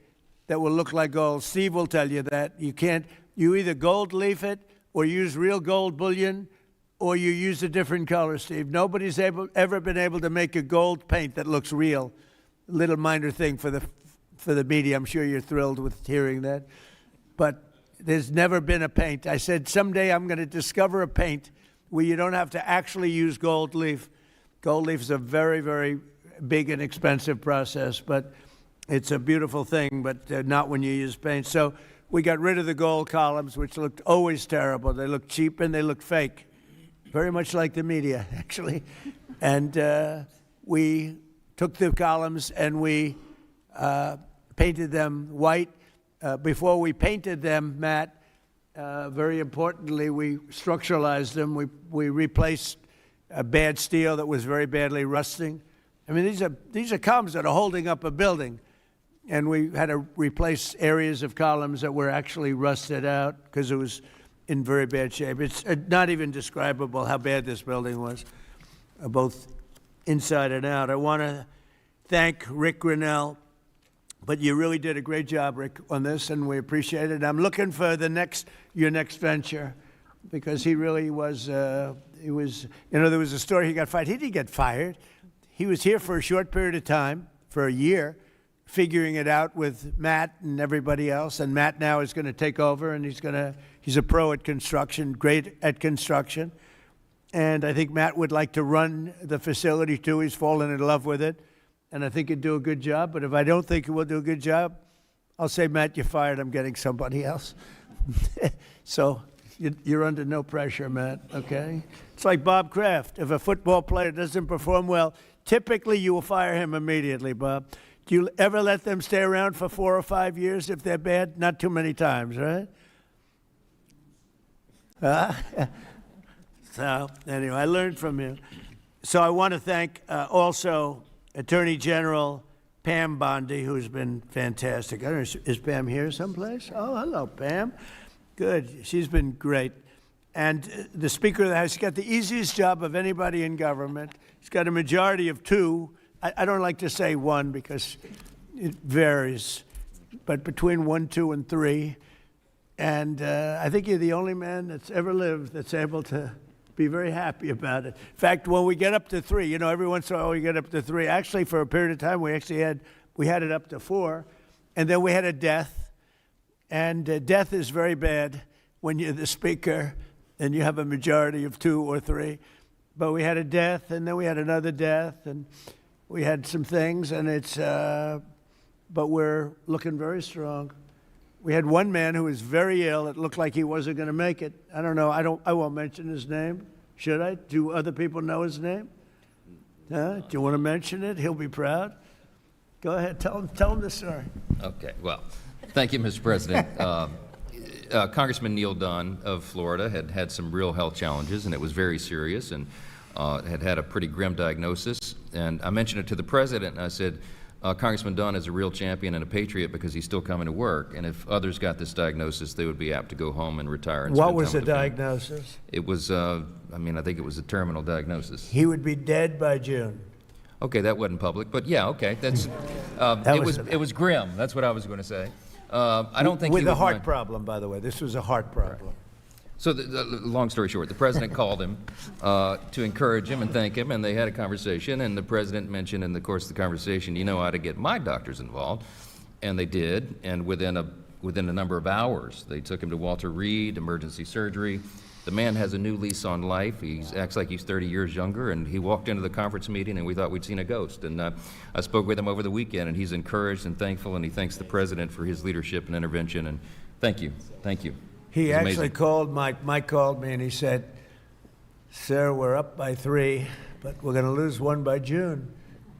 that will look like gold. Steve will tell you that. You either gold leaf it or use real gold bullion, or you use a different color, Steve. Nobody's ever been able to make a gold paint that looks real. Little minor thing for the media. I'm sure you're thrilled with hearing that. But there's never been a paint. I said someday I'm going to discover a paint where you don't have to actually use gold leaf. Gold leaf is a very, very big and expensive process, but it's a beautiful thing, but not when you use paint. So we got rid of the gold columns, which looked always terrible. They looked cheap and they looked fake. Very much like the media, actually. And we took the columns and we painted them white. Before we painted them matte, very importantly, we structuralized them. We replaced a bad steel that was very badly rusting. I mean, these are columns that are holding up a building, and we had to replace areas of columns that were actually rusted out because it was in very bad shape. It's not even describable how bad this building was, both inside and out. I want to thank Rick Grinnell, but you really did a great job, Rick, on this, and we appreciate it. I'm looking for your next venture, because he really was, there was a story he got fired. He didn't get fired. He was here for a short period of time, for a year, figuring it out with Matt and everybody else, and Matt now is going to take over, and he's a pro at construction, great at construction, and I think Matt would like to run the facility too. He's fallen in love with it, and I think he'd do a good job, but if I don't think he will do a good job, I'll say, Matt, you're fired, I'm getting somebody else. So you're under no pressure, Matt, okay? It's like Bob Kraft. If a football player doesn't perform well, typically you will fire him immediately, Bob. Do you ever let them stay around for 4 or 5 years if they're bad? Not too many times, right? So, anyway, I learned from you. So I want to thank also Attorney General Pam Bondi, who's been fantastic. I don't know, is Pam here someplace? Oh, hello, Pam. Good. She's been great. And the Speaker of the House, he's got the easiest job of anybody in government. He's got a majority of 2. I don't like to say 1 because it varies, but between 1, 2, and 3. And I think you're the only man that's ever lived that's able to be very happy about it. In fact, when we get up to 3, every once in a while we get up to 3. Actually, for a period of time, we had it up to 4, and then we had a death. And death is very bad when you're the Speaker and you have a majority of 2 or 3. But we had a death, and then we had another death, and we had some things, and but we're looking very strong. We had one man who was very ill. It looked like he wasn't going to make it. I don't know. I won't mention his name. Should I? Do other people know his name? Do you want to mention it? He'll be proud. Go ahead. Tell him the story. Okay. Well, thank you, Mr. President. Congressman Neil Dunn of Florida had some real health challenges, and it was very serious, and had a pretty grim diagnosis. And I mentioned it to the president, and I said, Congressman Dunn is a real champion and a patriot because he's still coming to work. And if others got this diagnosis, they would be apt to go home and retire. And what was the diagnosis? It was, I think it was a terminal diagnosis. He would be dead by June. Okay, that wasn't public, but yeah, okay, that's. It was grim. That's what I was going to say. I don't think with a heart problem, by the way. This was a heart problem. Right. So, the long story short, the president called him to encourage him and thank him, and they had a conversation. And the president mentioned in the course of the conversation, you know how to get my doctors involved, and they did. And within a number of hours, they took him to Walter Reed Emergency Surgery. The man has a new lease on life. He acts like he's 30 years younger, and he walked into the conference meeting, and we thought we'd seen a ghost. And I spoke with him over the weekend, and he's encouraged and thankful, and he thanks the president for his leadership and intervention. And thank you. He actually called Mike. Mike called me and he said, "Sir, we're up by 3, but we're going to lose 1 by June."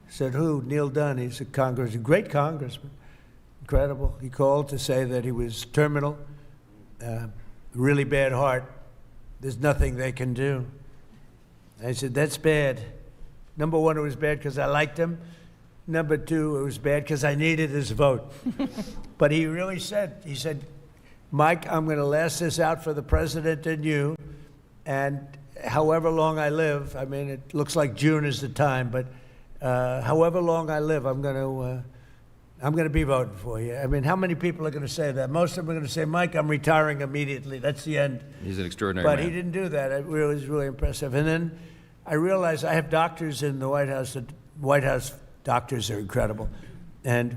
I said, "Who?" "Neil Dunn. He's a great congressman. Incredible." He called to say that he was terminal, really bad heart. There's nothing they can do. I said, "That's bad. Number 1, it was bad because I liked him. Number 2, it was bad because I needed his vote." But he really said, "Mike, I'm going to last this out for the president and you, and however long I live," I mean, it looks like June is the time, but however long I live, I'm going to be voting for you. I mean, how many people are going to say that? Most of them are going to say, "Mike, I'm retiring immediately. That's the end." He's an extraordinary man. But he didn't do that. It was really impressive. And then I realized I have doctors in the White House. The White House doctors are incredible. And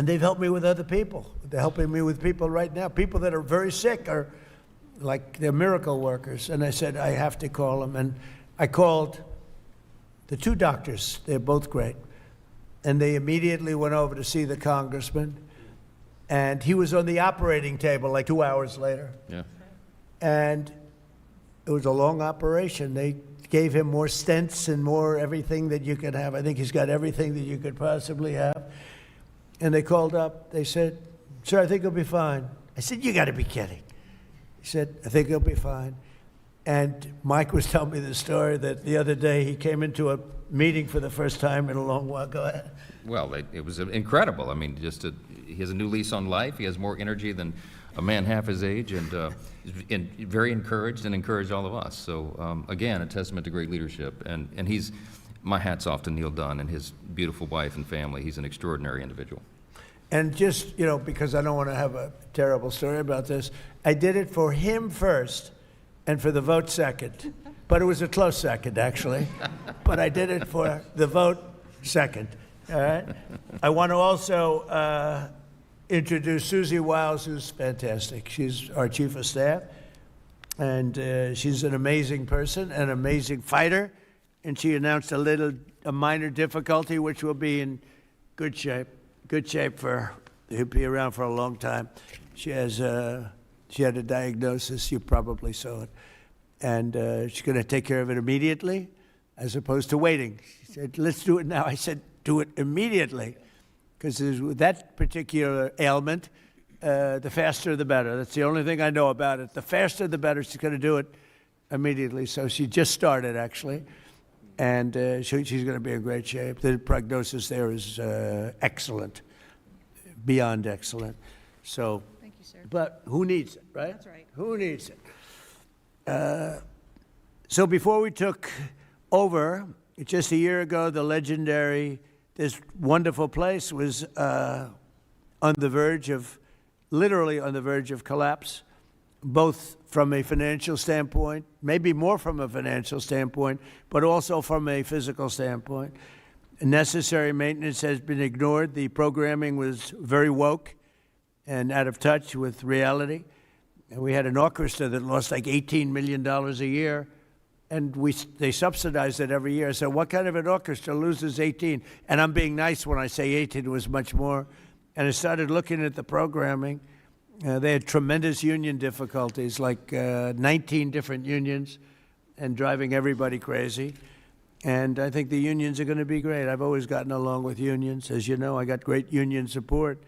they've helped me with other people. They're helping me with people right now. People that are very sick are like, they're miracle workers. And I said, I have to call them. And I called the 2 doctors. They're both great. And they immediately went over to see the congressman. And he was on the operating table like 2 hours later. Yeah. And it was a long operation. They gave him more stents and more everything that you could have. I think he's got everything that you could possibly have. And they called up. They said, "Sir, I think he'll be fine." I said, "You got to be kidding." He said, "I think he'll be fine." And Mike was telling me the story that the other day he came into a meeting for the first time in a long while. Go ahead. Well, it was incredible. I mean, he has a new lease on life. He has more energy than a man half his age, and very encouraged and encouraged all of us. So again, a testament to great leadership. And my hat's off to Neil Dunn and his beautiful wife and family. He's an extraordinary individual. And just, because I don't want to have a terrible story about this, I did it for him first and for the vote second. But it was a close second, actually. But I did it for the vote second. All right? I want to also introduce Susie Wiles, who's fantastic. She's our chief of staff. And she's an amazing person, an amazing fighter. And she announced a minor difficulty, which will be in good shape. Good shape for, he'll be around for a long time. She had a diagnosis, you probably saw it. And she's going to take care of it immediately, as opposed to waiting. She said, let's do it now. I said, do it immediately. Because with that particular ailment, the faster the better. That's the only thing I know about it. The faster the better. She's going to do it immediately. So she just started, actually. And she's going to be in great shape. The prognosis there is excellent, beyond excellent. So, Thank you, sir. but who needs it, right? That's right. Who needs it? So before we took over, just a year ago, the legendary, this wonderful place was literally on the verge of collapse, both from a financial standpoint, maybe more from a financial standpoint, but also from a physical standpoint. Necessary maintenance has been ignored. The programming was very woke and out of touch with reality. And we had an orchestra that lost like $18 million a year, and they subsidized it every year. So what kind of an orchestra loses 18? And I'm being nice when I say 18, it was much more. And I started looking at the programming. They had tremendous union difficulties, like 19 different unions, and driving everybody crazy. And I think the unions are going to be great. I've always gotten along with unions. As you know, I got great union support.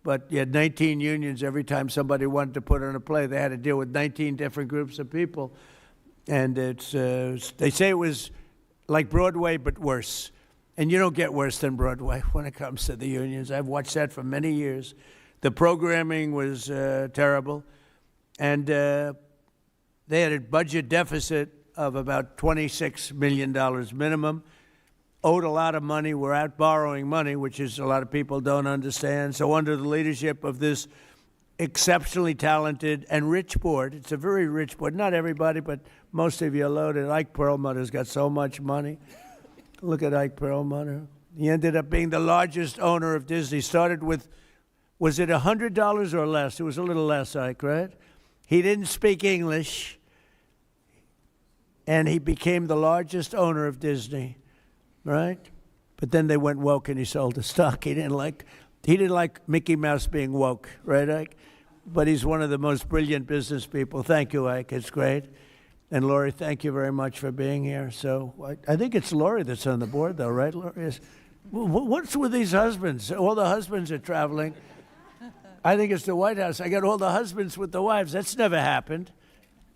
But you had 19 unions. Every time somebody wanted to put on a play, they had to deal with 19 different groups of people. And they say it was like Broadway, but worse. And you don't get worse than Broadway when it comes to the unions. I've watched that for many years. The programming was terrible. And they had a budget deficit of about $26 million minimum. Owed a lot of money, were out borrowing money, which is a lot of people don't understand. So under the leadership of this exceptionally talented and rich board, it's a very rich board, not everybody, but most of you are loaded. Ike Perlmutter's got so much money. Look at Ike Perlmutter. He ended up being the largest owner of Disney. Started with, was it $100 or less? It was a little less, Ike, right? He didn't speak English, and he became the largest owner of Disney. Right? But then they went woke and he sold the stock. He didn't like Mickey Mouse being woke, right, Ike? But he's one of the most brilliant business people. Thank you, Ike. It's great. And Lori, thank you very much for being here. So I think it's Lori that's on the board, though, right, Lori? What's with these husbands? All the husbands are traveling. I think it's the White House. I got all the husbands with the wives. That's never happened.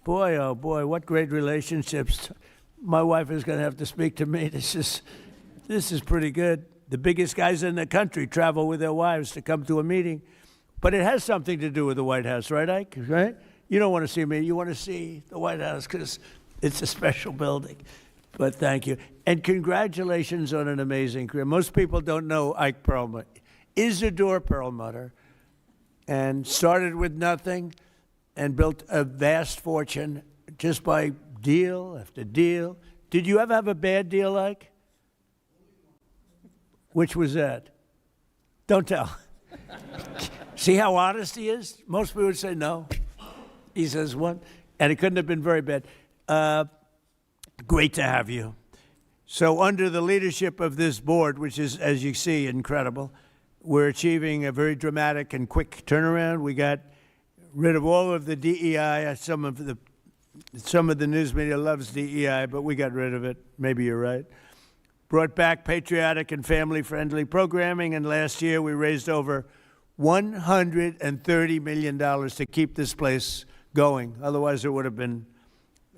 Boy, oh boy, what great relationships. My wife is going to have to speak to me. This is pretty good. The biggest guys in the country travel with their wives to come to a meeting. But it has something to do with the White House, right, Ike? Right? You don't want to see me. You want to see the White House because it's a special building. But thank you. And congratulations on an amazing career. Most people don't know Ike Perlmutter. Isidore Perlmutter. And started with nothing and built a vast fortune just by deal after deal. Did you ever have a bad deal, Ike? Which was that? Don't tell. See how honest he is? Most people would say no. He says one. And it couldn't have been very bad. Great to have you. So under the leadership of this board, which is, as you see, incredible, we're achieving a very dramatic and quick turnaround. We got rid of all of the DEI. Some of the news media loves DEI, but we got rid of it. Maybe you're right. Brought back patriotic and family-friendly programming, and last year we raised over $130 million to keep this place going. Otherwise, it would have been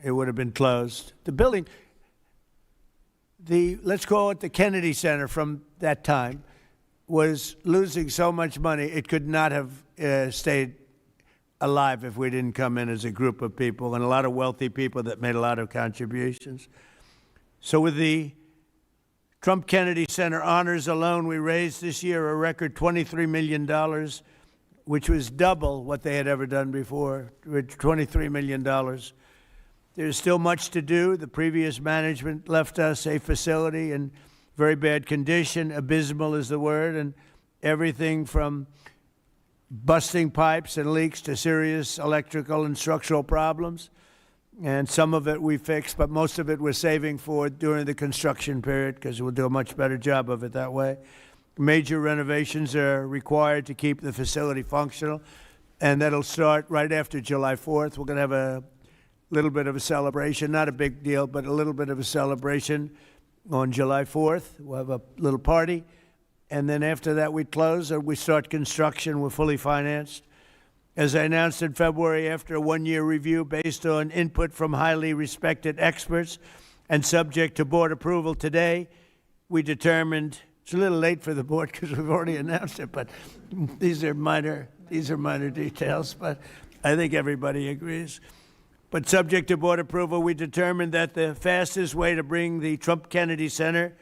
it would have been closed. The building, let's call it the Kennedy Center from that time, was losing so much money it could not have stayed alive if we didn't come in as a group of people, and a lot of wealthy people that made a lot of contributions. So with the Trump Kennedy Center honors alone, we raised this year a record $23 million, which was double what they had ever done before, $23 million. There's still much to do. The previous management left us a facility in very bad condition. Abysmal is the word, and everything from busting pipes and leaks to serious electrical and structural problems. And some of it we fixed, but most of it we're saving for during the construction period because we'll do a much better job of it that way. Major renovations are required to keep the facility functional, and that'll start right after July 4th. We're going to have a little bit of a celebration, not a big deal, but a little bit of a celebration on July 4th. We'll have a little party, and then after that we close or we start construction. We're fully financed. As I announced in February, after a one-year review based on input from highly respected experts and subject to board approval today, we determined, it's a little late for the board because we've already announced it, but these are minor details, but I think everybody agrees. But subject to board approval, we determined that the fastest way to bring the Trump Kennedy Center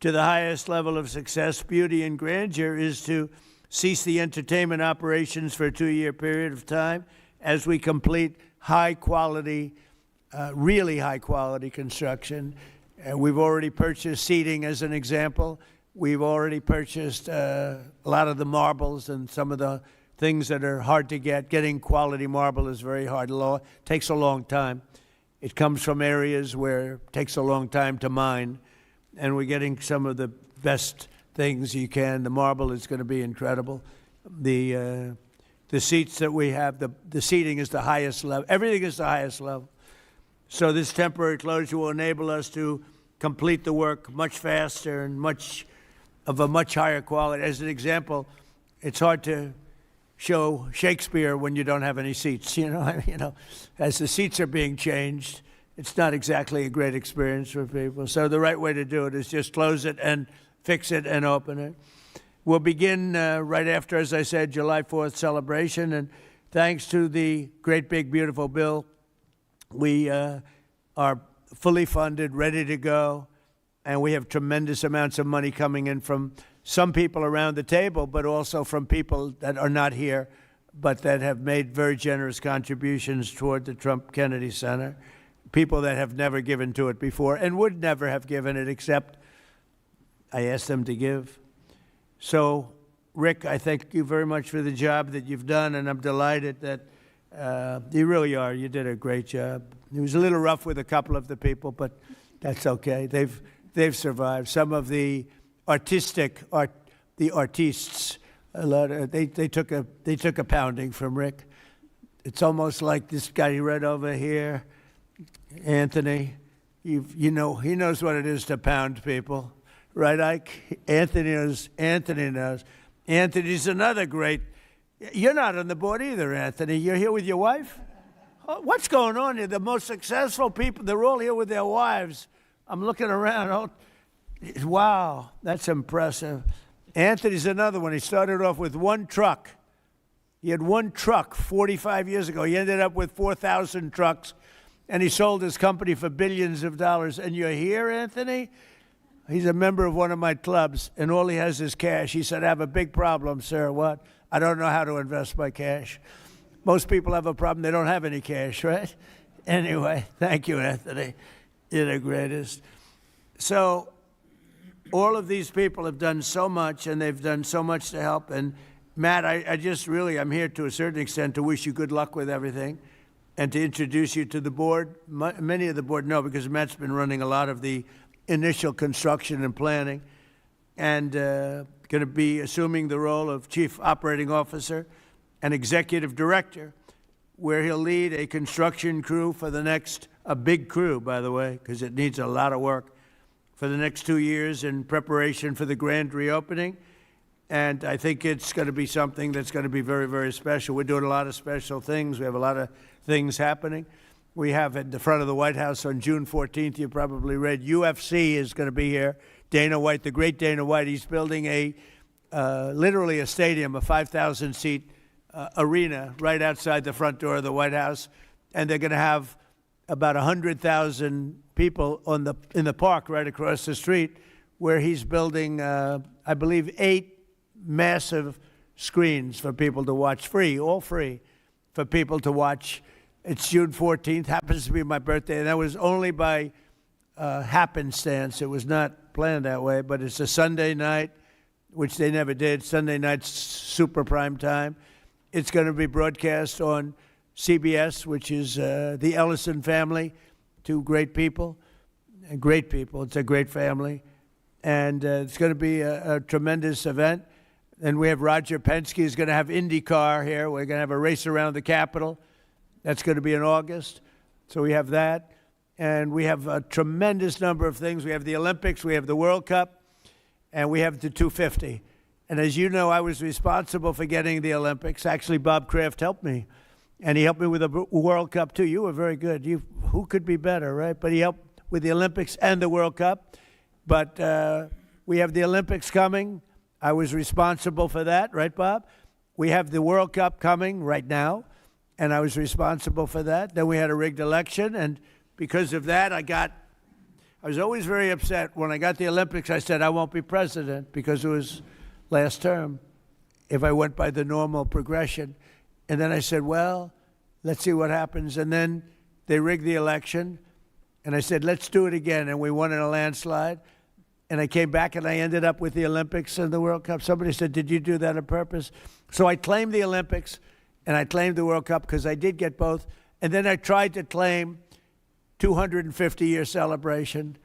to the highest level of success, beauty, and grandeur is to cease the entertainment operations for a 2-year period of time as we complete high-quality, really high-quality construction. We've already purchased seating, as an example. We've already purchased a lot of the marbles and some of the things that are hard to get. Getting quality marble is very hard. It takes a long time. It comes from areas where it takes a long time to mine, and we're getting some of the best things you can. The marble is going to be incredible. The seats that we have, the seating is the highest level. Everything is the highest level. So this temporary closure will enable us to complete the work much faster and much higher quality. As an example, it's hard to show Shakespeare when you don't have any seats. As the seats are being changed, it's not exactly a great experience for people. So the right way to do it is just close it and fix it and open it. We'll begin right after, as I said, July 4th celebration. And thanks to the great, big, beautiful bill, we are fully funded, ready to go. And we have tremendous amounts of money coming in from some people around the table, but also from people that are not here, but that have made very generous contributions toward the Trump Kennedy Center. People that have never given to it before and would never have given it except I asked them to give. So, Rick, I thank you very much for the job that you've done, and I'm delighted that you really are. You did a great job. It was a little rough with a couple of the people, but that's okay. They've survived. Some of the artists, they took a pounding from Rick. It's almost like this guy right over here, Anthony. He knows what it is to pound people. Right, Ike? Anthony knows. Anthony's another great. You're not on the board either, Anthony. You're here with your wife? Oh, what's going on here? The most successful people, they're all here with their wives. I'm looking around. Oh, wow, that's impressive. Anthony's another one. He started off with one truck. He had one truck 45 years ago. He ended up with 4,000 trucks, and he sold his company for billions of dollars. And you're here, Anthony? He's a member of one of my clubs, and all he has is cash. He said, I have a big problem, sir. What? I don't know how to invest my cash. Most people have a problem. They don't have any cash, right? Anyway, thank you, Anthony. You're the greatest. So all of these people have done so much, and they've done so much to help. And, Matt, I'm here to a certain extent to wish you good luck with everything and to introduce you to the board. Many of the board know because Matt's been running a lot of the initial construction and planning, and going to be assuming the role of Chief Operating Officer and Executive Director, where he'll lead a construction crew for a big crew, by the way, because it needs a lot of work, for the next 2 years in preparation for the grand reopening. And I think it's going to be something that's going to be very, very special. We're doing a lot of special things. We have a lot of things happening. we have at the front of the White House on June 14th, you probably read, UFC is going to be here. Dana White, the great Dana White, he's building literally a stadium, a 5,000-seat arena right outside the front door of the White House. And they're going to have about 100,000 people in the park right across the street, where he's building, I believe, 8 massive screens for people to watch all free, for people to watch. It's June 14th, happens to be my birthday, and that was only by happenstance. It was not planned that way, but it's a Sunday night, which they never did. Sunday night's super prime time. It's going to be broadcast on CBS, which is the Ellison family, 2 great people. Great people. It's a great family. And it's going to be a tremendous event. And we have Roger Penske is going to have IndyCar here. We're going to have a race around the Capitol. That's going to be in August. So we have that. And we have a tremendous number of things. We have the Olympics, we have the World Cup, and we have the 250. And as you know, I was responsible for getting the Olympics. Actually, Bob Kraft helped me. And he helped me with the World Cup, too. You were very good. Who could be better, right? But he helped with the Olympics and the World Cup. But we have the Olympics coming. I was responsible for that, right, Bob? We have the World Cup coming right now, and I was responsible for that. Then we had a rigged election, and because of that, I was always very upset. When I got the Olympics, I said I won't be president because it was last term if I went by the normal progression. And then I said, well, let's see what happens. And then they rigged the election, and I said, let's do it again. And we won in a landslide. And I came back, and I ended up with the Olympics and the World Cup. Somebody said, did you do that on purpose? So I claimed the Olympics, and I claimed the World Cup because I did get both. And then I tried to claim 250-year celebration.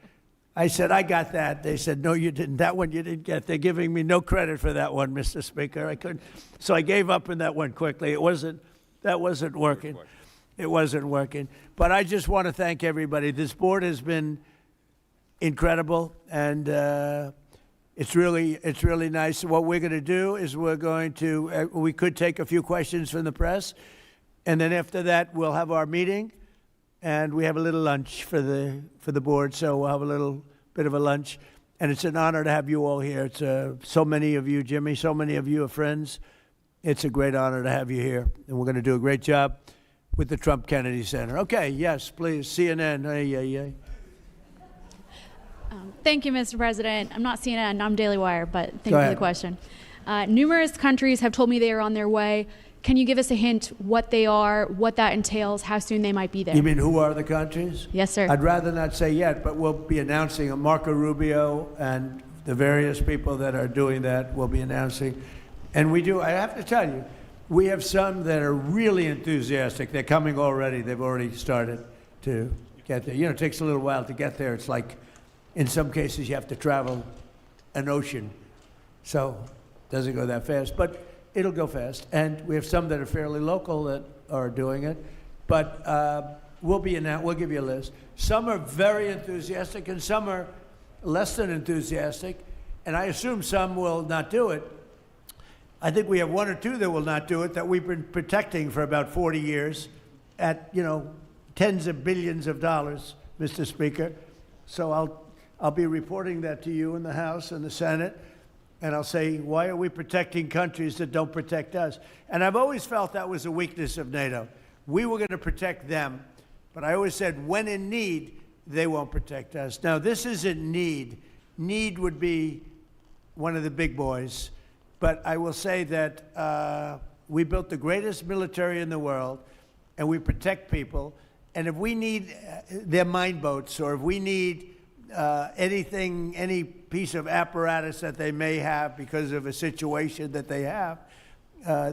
I said, I got that. They said, no, you didn't. That one you didn't get. They're giving me no credit for that one, Mr. Speaker. I couldn't. So I gave up on that one quickly. That wasn't working. It wasn't working. But I just want to thank everybody. This board has been incredible, and it's really nice. What we're going to do is we could take a few questions from the press, and then after that we'll have our meeting. And we have a little lunch for the board, so we'll have a little bit of a lunch. And it's an honor to have you all here. It's so many of you, Jimmy, so many of you are friends. It's a great honor to have you here. And we're going to do a great job with the Trump Kennedy Center. Okay, yes, please, CNN. Hey. Thank you, Mr. President. I'm not CNN, I'm Daily Wire, but thank you for the question. Numerous countries have told me they are on their way. Can you give us a hint what they are, what that entails, how soon they might be there? You mean who are the countries? Yes, sir. I'd rather not say yet, but we'll be announcing Marco Rubio and the various people that are doing that will be announcing. And I have to tell you, we have some that are really enthusiastic. They're coming already. They've already started to get there. You know, it takes a little while to get there. It's like, in some cases, you have to travel an ocean. So it doesn't go that fast. But it'll go fast, and we have some that are fairly local that are doing it, but we'll give you a list. Some are very enthusiastic, and some are less than enthusiastic, and I assume some will not do it. I think we have 1 or 2 that will not do it that we've been protecting for about 40 years at, tens of billions of dollars, Mr. Speaker. So I'll be reporting that to you in the House and the Senate. And I'll say, why are we protecting countries that don't protect us? And I've always felt that was a weakness of NATO. We were going to protect them, but I always said, when in need, they won't protect us. Now, this isn't need. Need would be one of the big boys. But I will say that we built the greatest military in the world, and we protect people. And if we need their mine boats, or if we need anything, any piece of apparatus that they may have because of a situation that they have,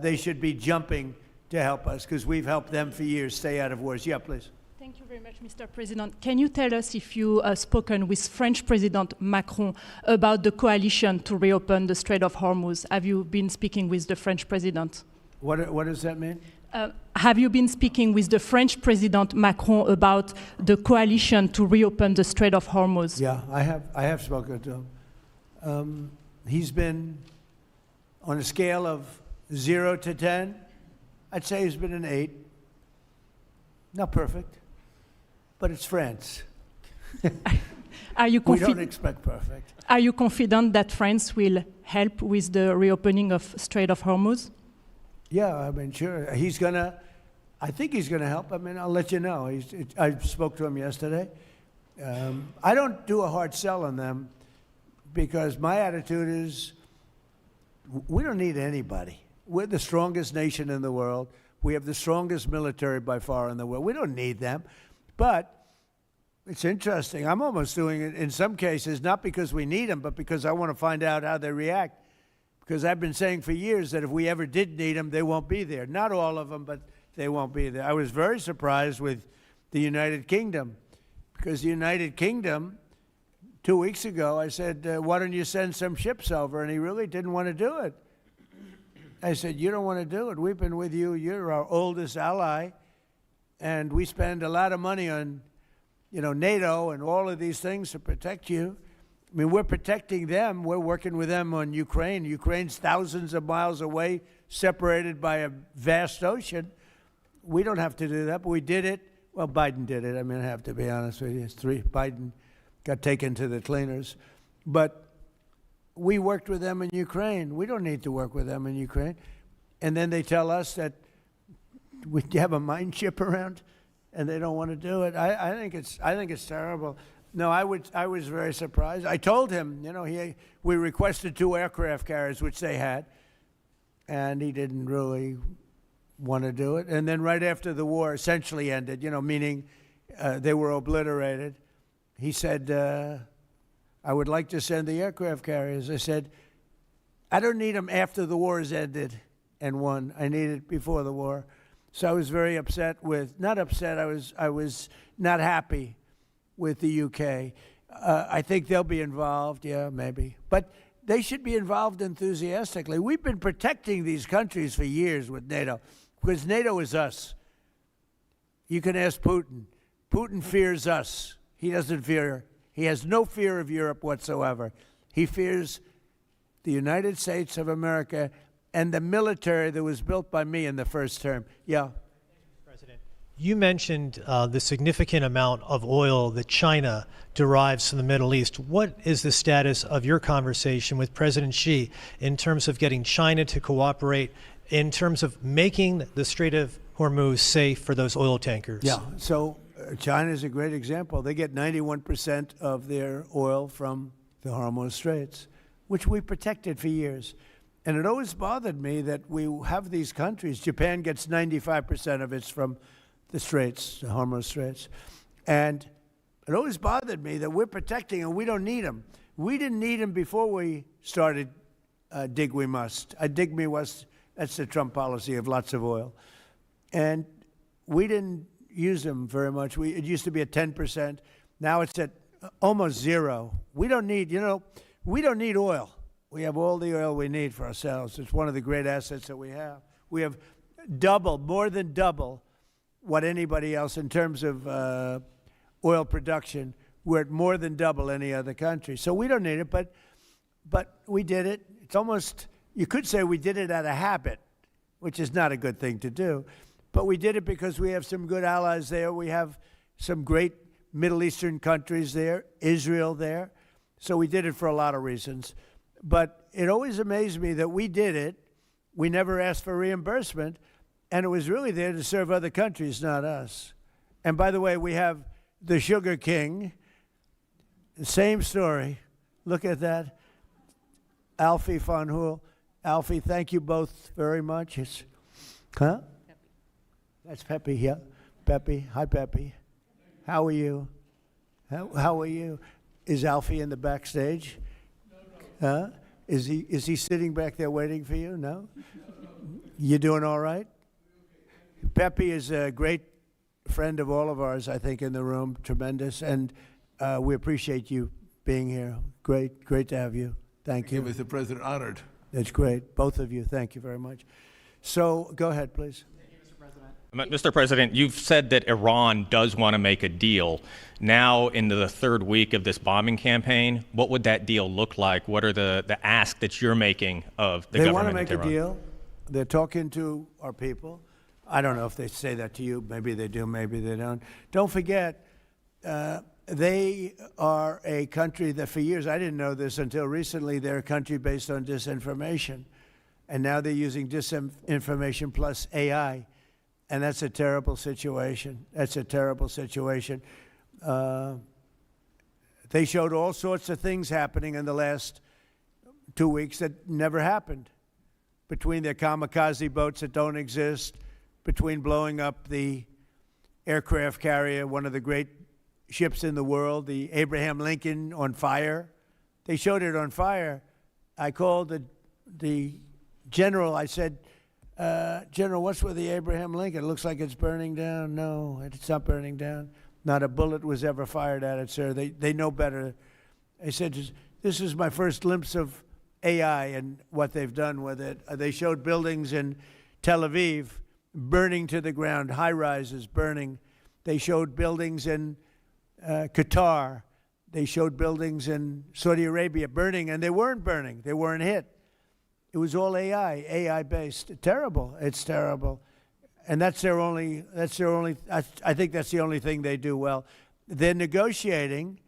they should be jumping to help us, because we've helped them for years stay out of wars. Yeah, please. Thank you very much, Mr. President. Can you tell us if you have spoken with French President Macron about the coalition to reopen the Strait of Hormuz? Have you been speaking with the French President? What does that mean? Have you been speaking with the French President Macron about the coalition to reopen the Strait of Hormuz? Yeah, I have spoken to him. He's been, on a scale of 0 to 10, I'd say he's been an 8. Not perfect, but it's France. Are you We don't expect perfect. Are you confident that France will help with the reopening of Strait of Hormuz? Yeah, I mean, sure. I think he's gonna help. I mean, I'll let you know. I spoke to him yesterday. I don't do a hard sell on them because my attitude is we don't need anybody. We're the strongest nation in the world. We have the strongest military by far in the world. We don't need them. But it's interesting. I'm almost doing it in some cases, not because we need them, but because I want to find out how they react. Because I've been saying for years that if we ever did need them, they won't be there. Not all of them, but they won't be there. I was very surprised with the United Kingdom, because the United Kingdom, 2 weeks ago, I said, why don't you send some ships over? And he really didn't want to do it. I said, you don't want to do it. We've been with you. You're our oldest ally. And we spend a lot of money on, NATO and all of these things to protect you. I mean, we're protecting them. We're working with them on Ukraine. Ukraine's thousands of miles away, separated by a vast ocean. We don't have to do that, but we did it. Well, Biden did it. I mean, I have to be honest with you. Biden got taken to the cleaners. But we worked with them in Ukraine. We don't need to work with them in Ukraine. And then they tell us that we have a mine ship around, and they don't want to do it. I think it's terrible. No, I was very surprised. I told him, we requested 2 aircraft carriers, which they had, and he didn't really want to do it. And then right after the war essentially ended, meaning they were obliterated, he said, I would like to send the aircraft carriers. I said, I don't need them after the war has ended and won. I need it before the war. So I was very upset not upset, I was not happy with the UK. I think they'll be involved, yeah, maybe. But they should be involved enthusiastically. We've been protecting these countries for years with NATO, because NATO is us. You can ask Putin. Putin fears us. He has no fear of Europe whatsoever. He fears the United States of America and the military that was built by me in the first term. Yeah. President, you mentioned the significant amount of oil that China derives from the Middle East. What is the status of your conversation with President Xi in terms of getting China to cooperate, in terms of making the Strait of Hormuz safe for those oil tankers? Yeah, so China is a great example. They get 91% of their oil from the Hormuz Straits, which we protected for years. And it always bothered me that we have these countries. Japan gets 95% of its from the Straits, the Hormuz Straits. And it always bothered me that we're protecting and we don't need them. We didn't need them before we started dig we must. Dig me must, that's the Trump policy of lots of oil. And we didn't use them very much. It used to be at 10%. Now it's at almost zero. We don't need, we don't need oil. We have all the oil we need for ourselves. It's one of the great assets that we have. We have more than double what anybody else in terms of oil production. We're at more than double any other country. So we don't need it, but we did it. It's almost, you could say we did it out of habit, which is not a good thing to do. But we did it because we have some good allies there. We have some great Middle Eastern countries there, Israel there. So we did it for a lot of reasons. But it always amazed me that we did it. We never asked for reimbursement. And it was really there to serve other countries, not us. And by the way, we have the Sugar King. Same story. Look at that. Alfie van Hoel. Alfie, thank you both very much. Huh? That's Pepe, yeah. Pepe. Hi, Pepe. How are you? How are you? Is Alfie in the backstage? Huh? Is he sitting back there waiting for you? No? You doing all right? Pepe is a great friend of all of ours, I think, in the room. Tremendous. And we appreciate you being here. Great to have you. Thank you. Mr. President, honored. That's great. Both of you. Thank you very much. So go ahead, please. Mr. President, you've said that Iran does want to make a deal. Now, into the 3rd week of this bombing campaign, what would that deal look like? What are the asks that you're making of the government? They want to make a deal. They're talking to our people. I don't know if they say that to you. Maybe they do, maybe they don't. Don't forget, They are a country that for years, I didn't know this until recently, they're a country based on disinformation. And now they're using disinformation plus AI. And that's a terrible situation. That's a terrible situation. They showed all sorts of things happening in the last 2 weeks that never happened. Between their kamikaze boats that don't exist, between blowing up the aircraft carrier, one of the great ships in the world, the Abraham Lincoln, on fire. They showed it on fire. I called the general. I said, General, what's with the Abraham Lincoln? It looks like it's burning down. No, it's not burning down. Not a bullet was ever fired at it, sir. They know better. I said, this is my first glimpse of AI and what they've done with it. They showed buildings in Tel Aviv burning to the ground, high-rises burning. They showed buildings in Qatar. They showed buildings in Saudi Arabia burning, and they weren't burning. They weren't hit. It was all AI-based. Terrible. It's terrible. And that's their only, I think that's the only thing they do well. They're negotiating,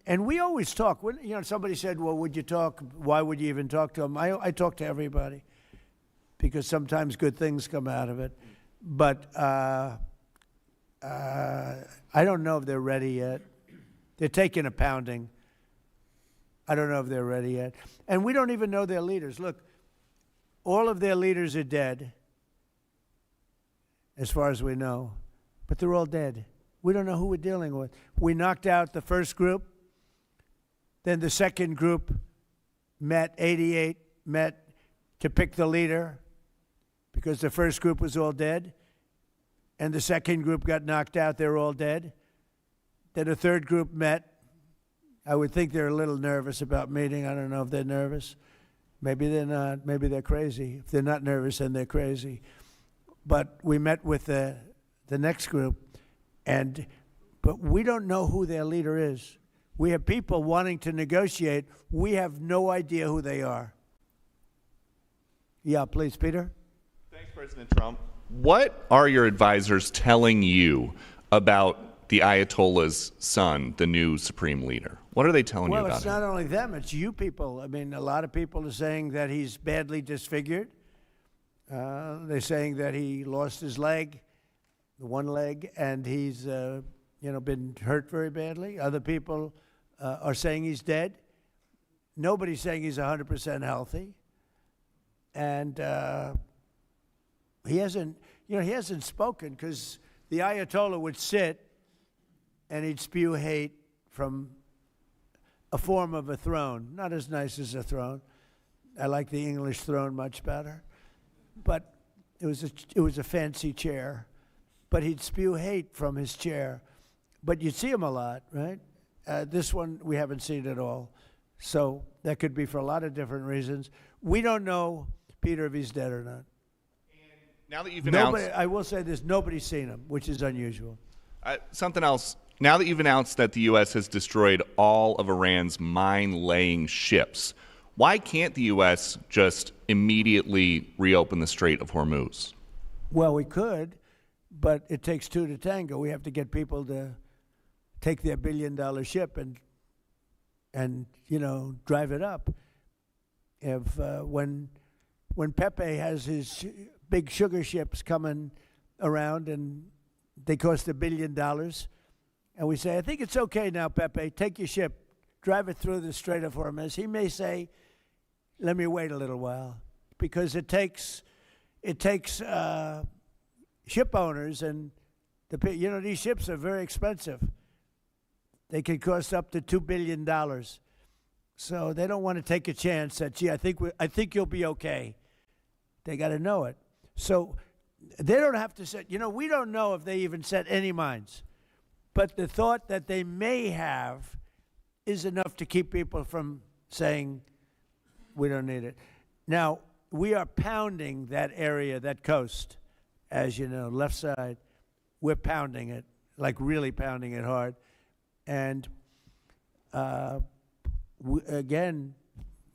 and we always talk. When, somebody said, well, would you talk? Why would you even talk to them? I talk to everybody because sometimes good things come out of it. But I don't know if they're ready yet. They're taking a pounding. I don't know if they're ready yet. And we don't even know their leaders. Look, all of their leaders are dead, as far as we know, but they're all dead. We don't know who we're dealing with. We knocked out the first group. Then the second group met, 88 met to pick the leader because the first group was all dead. And the second group got knocked out. They're all dead. Then a third group met. I would think they're a little nervous about meeting. I don't know if they're nervous. Maybe they're not. Maybe they're crazy. If they're not nervous, then they're crazy. But we met with the next group, but we don't know who their leader is. We have people wanting to negotiate. We have no idea who they are. Yeah, please, Peter. Thanks, President Trump. What are your advisors telling you about the Ayatollah's son, the new supreme leader? What are they telling you about him? Well, it's not only them, it's you people. I mean, a lot of people are saying that he's badly disfigured. They're saying that he lost his leg, the one leg, and he's been hurt very badly. Other people are saying he's dead. Nobody's saying he's 100% healthy. And he hasn't spoken because the Ayatollah would sit and he'd spew hate from a form of a throne. Not as nice as a throne. I like the English throne much better. But it was a fancy chair. But he'd spew hate from his chair. But you'd see him a lot, right? This one we haven't seen at all. So that could be for a lot of different reasons. We don't know, Peter, if he's dead or not. And now that you've announced, I will say this: nobody's seen him, which is unusual. something else. Now that you've announced that the U.S. has destroyed all of Iran's mine-laying ships, why can't the U.S. just immediately reopen the Strait of Hormuz? Well, we could, but it takes two to tango. We have to get people to take their billion-dollar ship and drive it up. If when Pepe has his big sugar ships coming around and they cost $1 billion, and we say, I think it's okay now, Pepe, take your ship, drive it through the Strait of Hormuz. He may say, let me wait a little while, because it takes ship owners, and these ships are very expensive. They could cost up to $2 billion. So they don't want to take a chance that, gee, I think you'll be okay. They got to know it. So they don't have to set, we don't know if they even set any mines. But the thought that they may have is enough to keep people from saying, we don't need it. Now, we are pounding that area, that coast, as you know, left side. We're pounding it, like really pounding it hard. And again,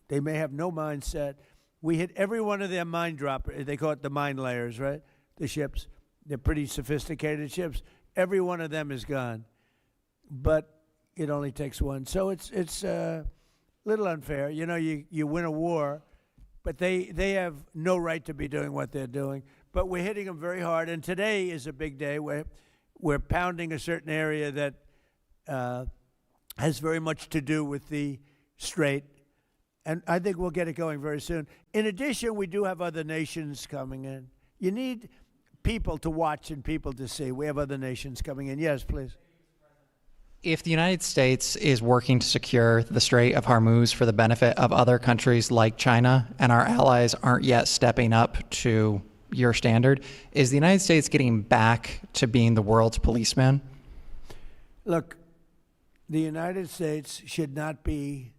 they may have no mine set. We hit every one of their mine droppers. They call it the mine layers, right? The ships. They're pretty sophisticated ships. Every one of them is gone. but it only takes one. So it's a little unfair. You know, you win a war, but they have no right to be doing what they're doing. But we're hitting them very hard, and today is a big day. We're pounding a certain area that has very much to do with the Strait, and I think we'll get it going very soon. In addition, we do have other nations coming in. You need people to watch and people to see. We have other nations coming in. Yes, please. If the United States is working to secure the Strait of Hormuz for the benefit of other countries like China, and our allies aren't yet stepping up to your standard, is the United States getting back to being the world's policeman? Look, the United States should not be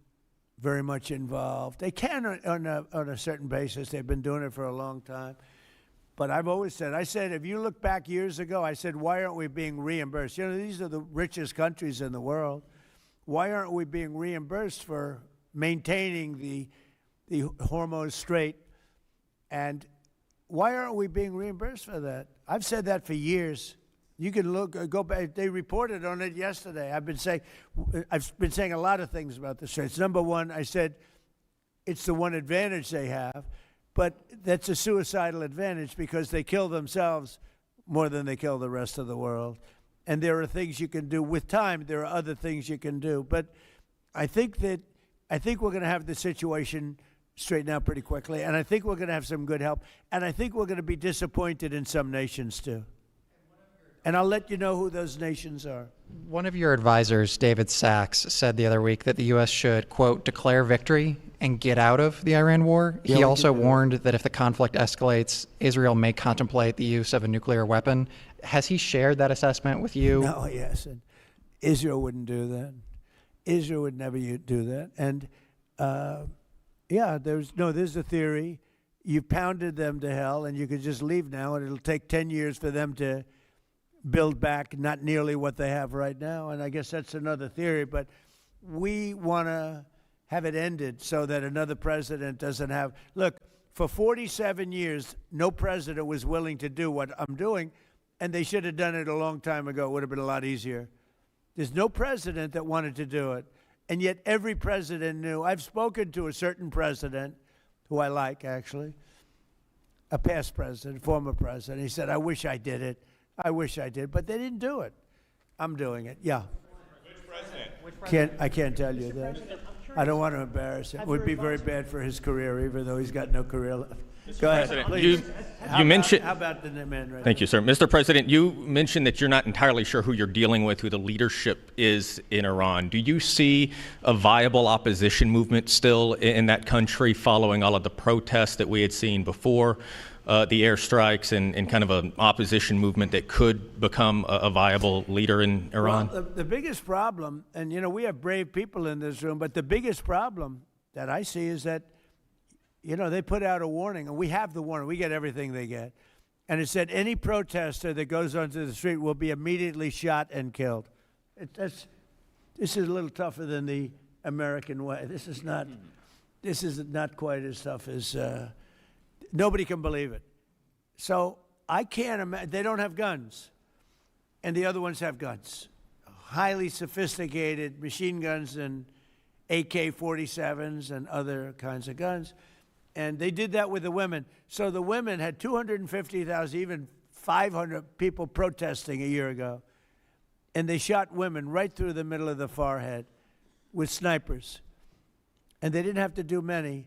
very much involved. They can on a certain basis. They've been doing it for a long time. But I've always said, if you look back years ago, I said, why aren't we being reimbursed? You know, these are the richest countries in the world. Why aren't we being reimbursed for maintaining the Hormuz Strait? And why aren't we being reimbursed for that? I've said that for years. You can go back. They reported on it yesterday. I've been saying a lot of things about the Straits. Number one, I said it's the one advantage they have, but that's a suicidal advantage because they kill themselves more than they kill the rest of the world. And there are things you can do with time. There are other things you can do. But I think we're going to have the situation straighten out pretty quickly, and I think we're going to have some good help, and I think we're going to be disappointed in some nations too. And I'll let you know who those nations are. One of your advisors, David Sachs, said the other week that the U.S. should, quote, declare victory and get out of the Iran war. Yeah, he also warned that if the conflict escalates, Israel may contemplate the use of a nuclear weapon. Has he shared that assessment with you? No, yes. And Israel wouldn't do that. Israel would never do that. And yeah, there's a theory. You pounded them to hell, and you could just leave now, and it'll take 10 years for them to build back not nearly what they have right now. And I guess that's another theory. But we want to have it ended so that another president doesn't have. Look, for 47 years, no president was willing to do what I'm doing, and they should have done it a long time ago. It would have been a lot easier. There's no president that wanted to do it. And yet every president knew. I've spoken to a certain president, who I like, actually, a past president, former president. He said, I wish I did it. I wish I did. But they didn't do it. I'm doing it. Yeah. Which president? I can't tell you that. I don't want to embarrass him. It would be very bad for his career, even though he's got no career left. Go ahead, please. You mentioned. How about the man right Thank you, sir. Mr. President, you mentioned that you're not entirely sure who you're dealing with, who the leadership is in Iran. Do you see a viable opposition movement still in that country following all of the protests that we had seen before the airstrikes and kind of an opposition movement that could become a viable leader in Iran? Well, the biggest problem, and we have brave people in this room, but the biggest problem that I see is that they put out a warning, and we have the warning. We get everything they get. And it said any protester that goes onto the street will be immediately shot and killed. This is a little tougher than the American way. This is not quite as tough as, nobody can believe it. So I can't imagine, they don't have guns. And the other ones have guns. Highly sophisticated machine guns and AK-47s and other kinds of guns. And they did that with the women. So the women had 250,000, even 500 people protesting a year ago. And they shot women right through the middle of the forehead with snipers. And they didn't have to do many.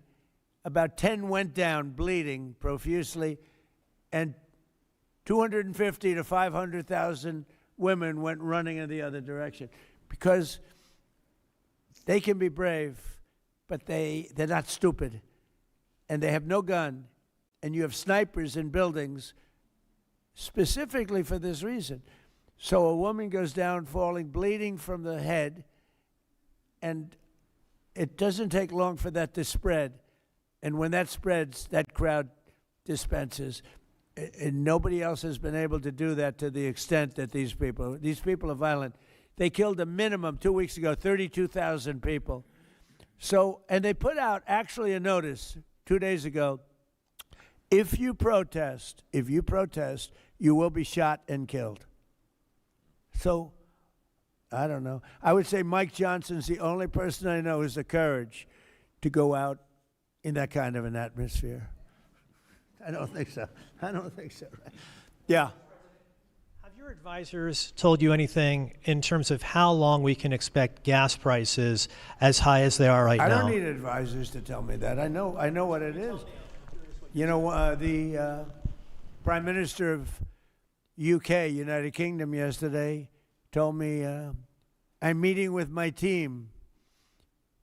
About 10 went down bleeding profusely. And 250 to 500,000 women went running in the other direction. Because they can be brave, but they're not stupid. And they have no gun, and you have snipers in buildings specifically for this reason. So a woman goes down falling, bleeding from the head, and it doesn't take long for that to spread. And when that spreads, that crowd dispenses. And nobody else has been able to do that to the extent that these people are violent. They killed a minimum 2 weeks ago, 32,000 people. So, and they put out actually a notice 2 days ago, if you protest, you will be shot and killed. So I don't know. I would say Mike Johnson's the only person I know who has the courage to go out in that kind of an atmosphere. I don't think so. I don't think so. Yeah. Have your advisors told you anything in terms of how long we can expect gas prices as high as they are right now? I don't need advisors to tell me that. I know what it is. You know, the Prime Minister of UK, United Kingdom, yesterday told me, I'm meeting with my team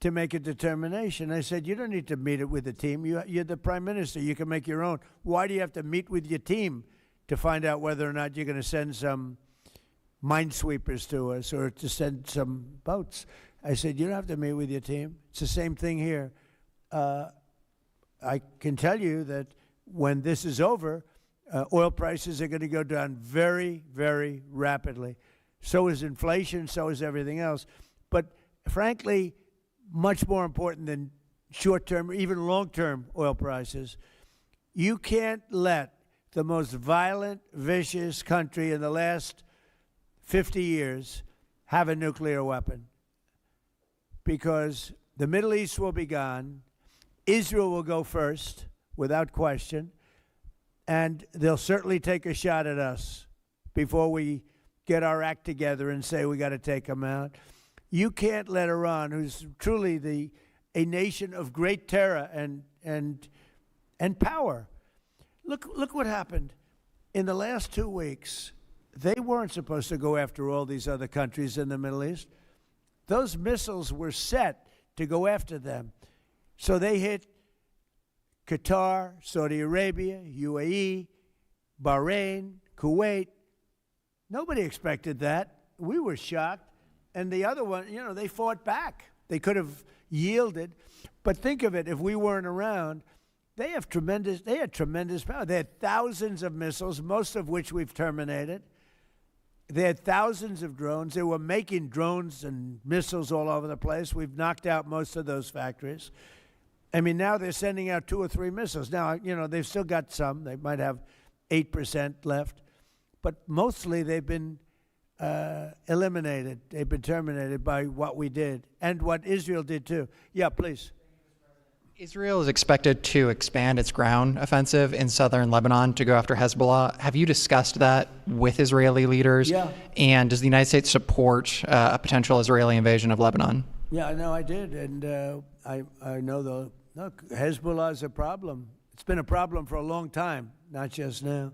to make a determination. I said, you don't need to meet it with the team. You're the Prime Minister. You can make your own. Why do you have to meet with your team to find out whether or not you're going to send some minesweepers to us or to send some boats? I said, you don't have to meet with your team. It's the same thing here. I can tell you that when this is over, oil prices are going to go down very, very rapidly. So is inflation, so is everything else. But frankly, much more important than short-term, even long-term oil prices, you can't let the most violent, vicious country in the last 50 years have a nuclear weapon, because the Middle East will be gone. Israel will go first, without question, and they'll certainly take a shot at us before we get our act together and say we got to take them out. You can't let Iran, who's truly a nation of great terror and power. Look what happened in the last 2 weeks. They weren't supposed to go after all these other countries in the Middle East. Those missiles were set to go after them. So they hit Qatar, Saudi Arabia, UAE, Bahrain, Kuwait. Nobody expected that. We were shocked. And the other one, you know, they fought back. They could have yielded. But think of it, if we weren't around, they had tremendous power. They had thousands of missiles, most of which we've terminated. They had thousands of drones. They were making drones and missiles all over the place. We've knocked out most of those factories. I mean, now they're sending out 2 or 3 missiles. Now, you know, they've still got some. They might have 8% left. But mostly they've been eliminated. They've been terminated by what we did and what Israel did too. Yeah, please. Israel is expected to expand its ground offensive in southern Lebanon to go after Hezbollah. Have you discussed that with Israeli leaders? Yeah. And does the United States support a potential Israeli invasion of Lebanon? Yeah, no, I did. And I know look, Hezbollah is a problem. It's been a problem for a long time, not just now.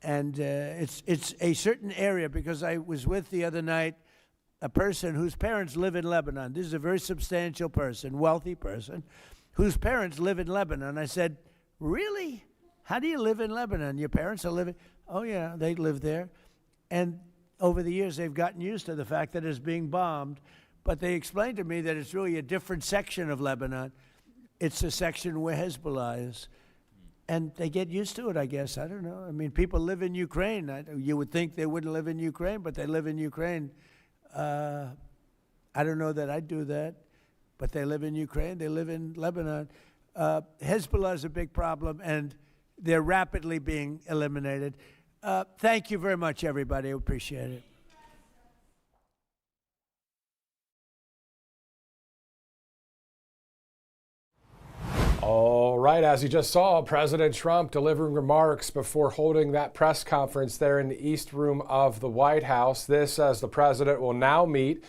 And it's a certain area, because I was with the other night a person whose parents live in Lebanon. This is a very substantial person, wealthy person, whose parents live in Lebanon. I said, really? How do you live in Lebanon? Your parents are living? Oh, yeah, they live there. And over the years, they've gotten used to the fact that it's being bombed. But they explained to me that it's really a different section of Lebanon. It's a section where Hezbollah is. And they get used to it, I guess. I don't know. I mean, people live in Ukraine. You would think they wouldn't live in Ukraine, but they live in Ukraine. I don't know that I'd do that, but they live in Ukraine. They live in Lebanon. Hezbollah is a big problem, and they're rapidly being eliminated. Thank you very much, everybody. I appreciate it. All right, as you just saw, President Trump delivering remarks before holding that press conference there in the East Room of the White House. This, as the president will now meet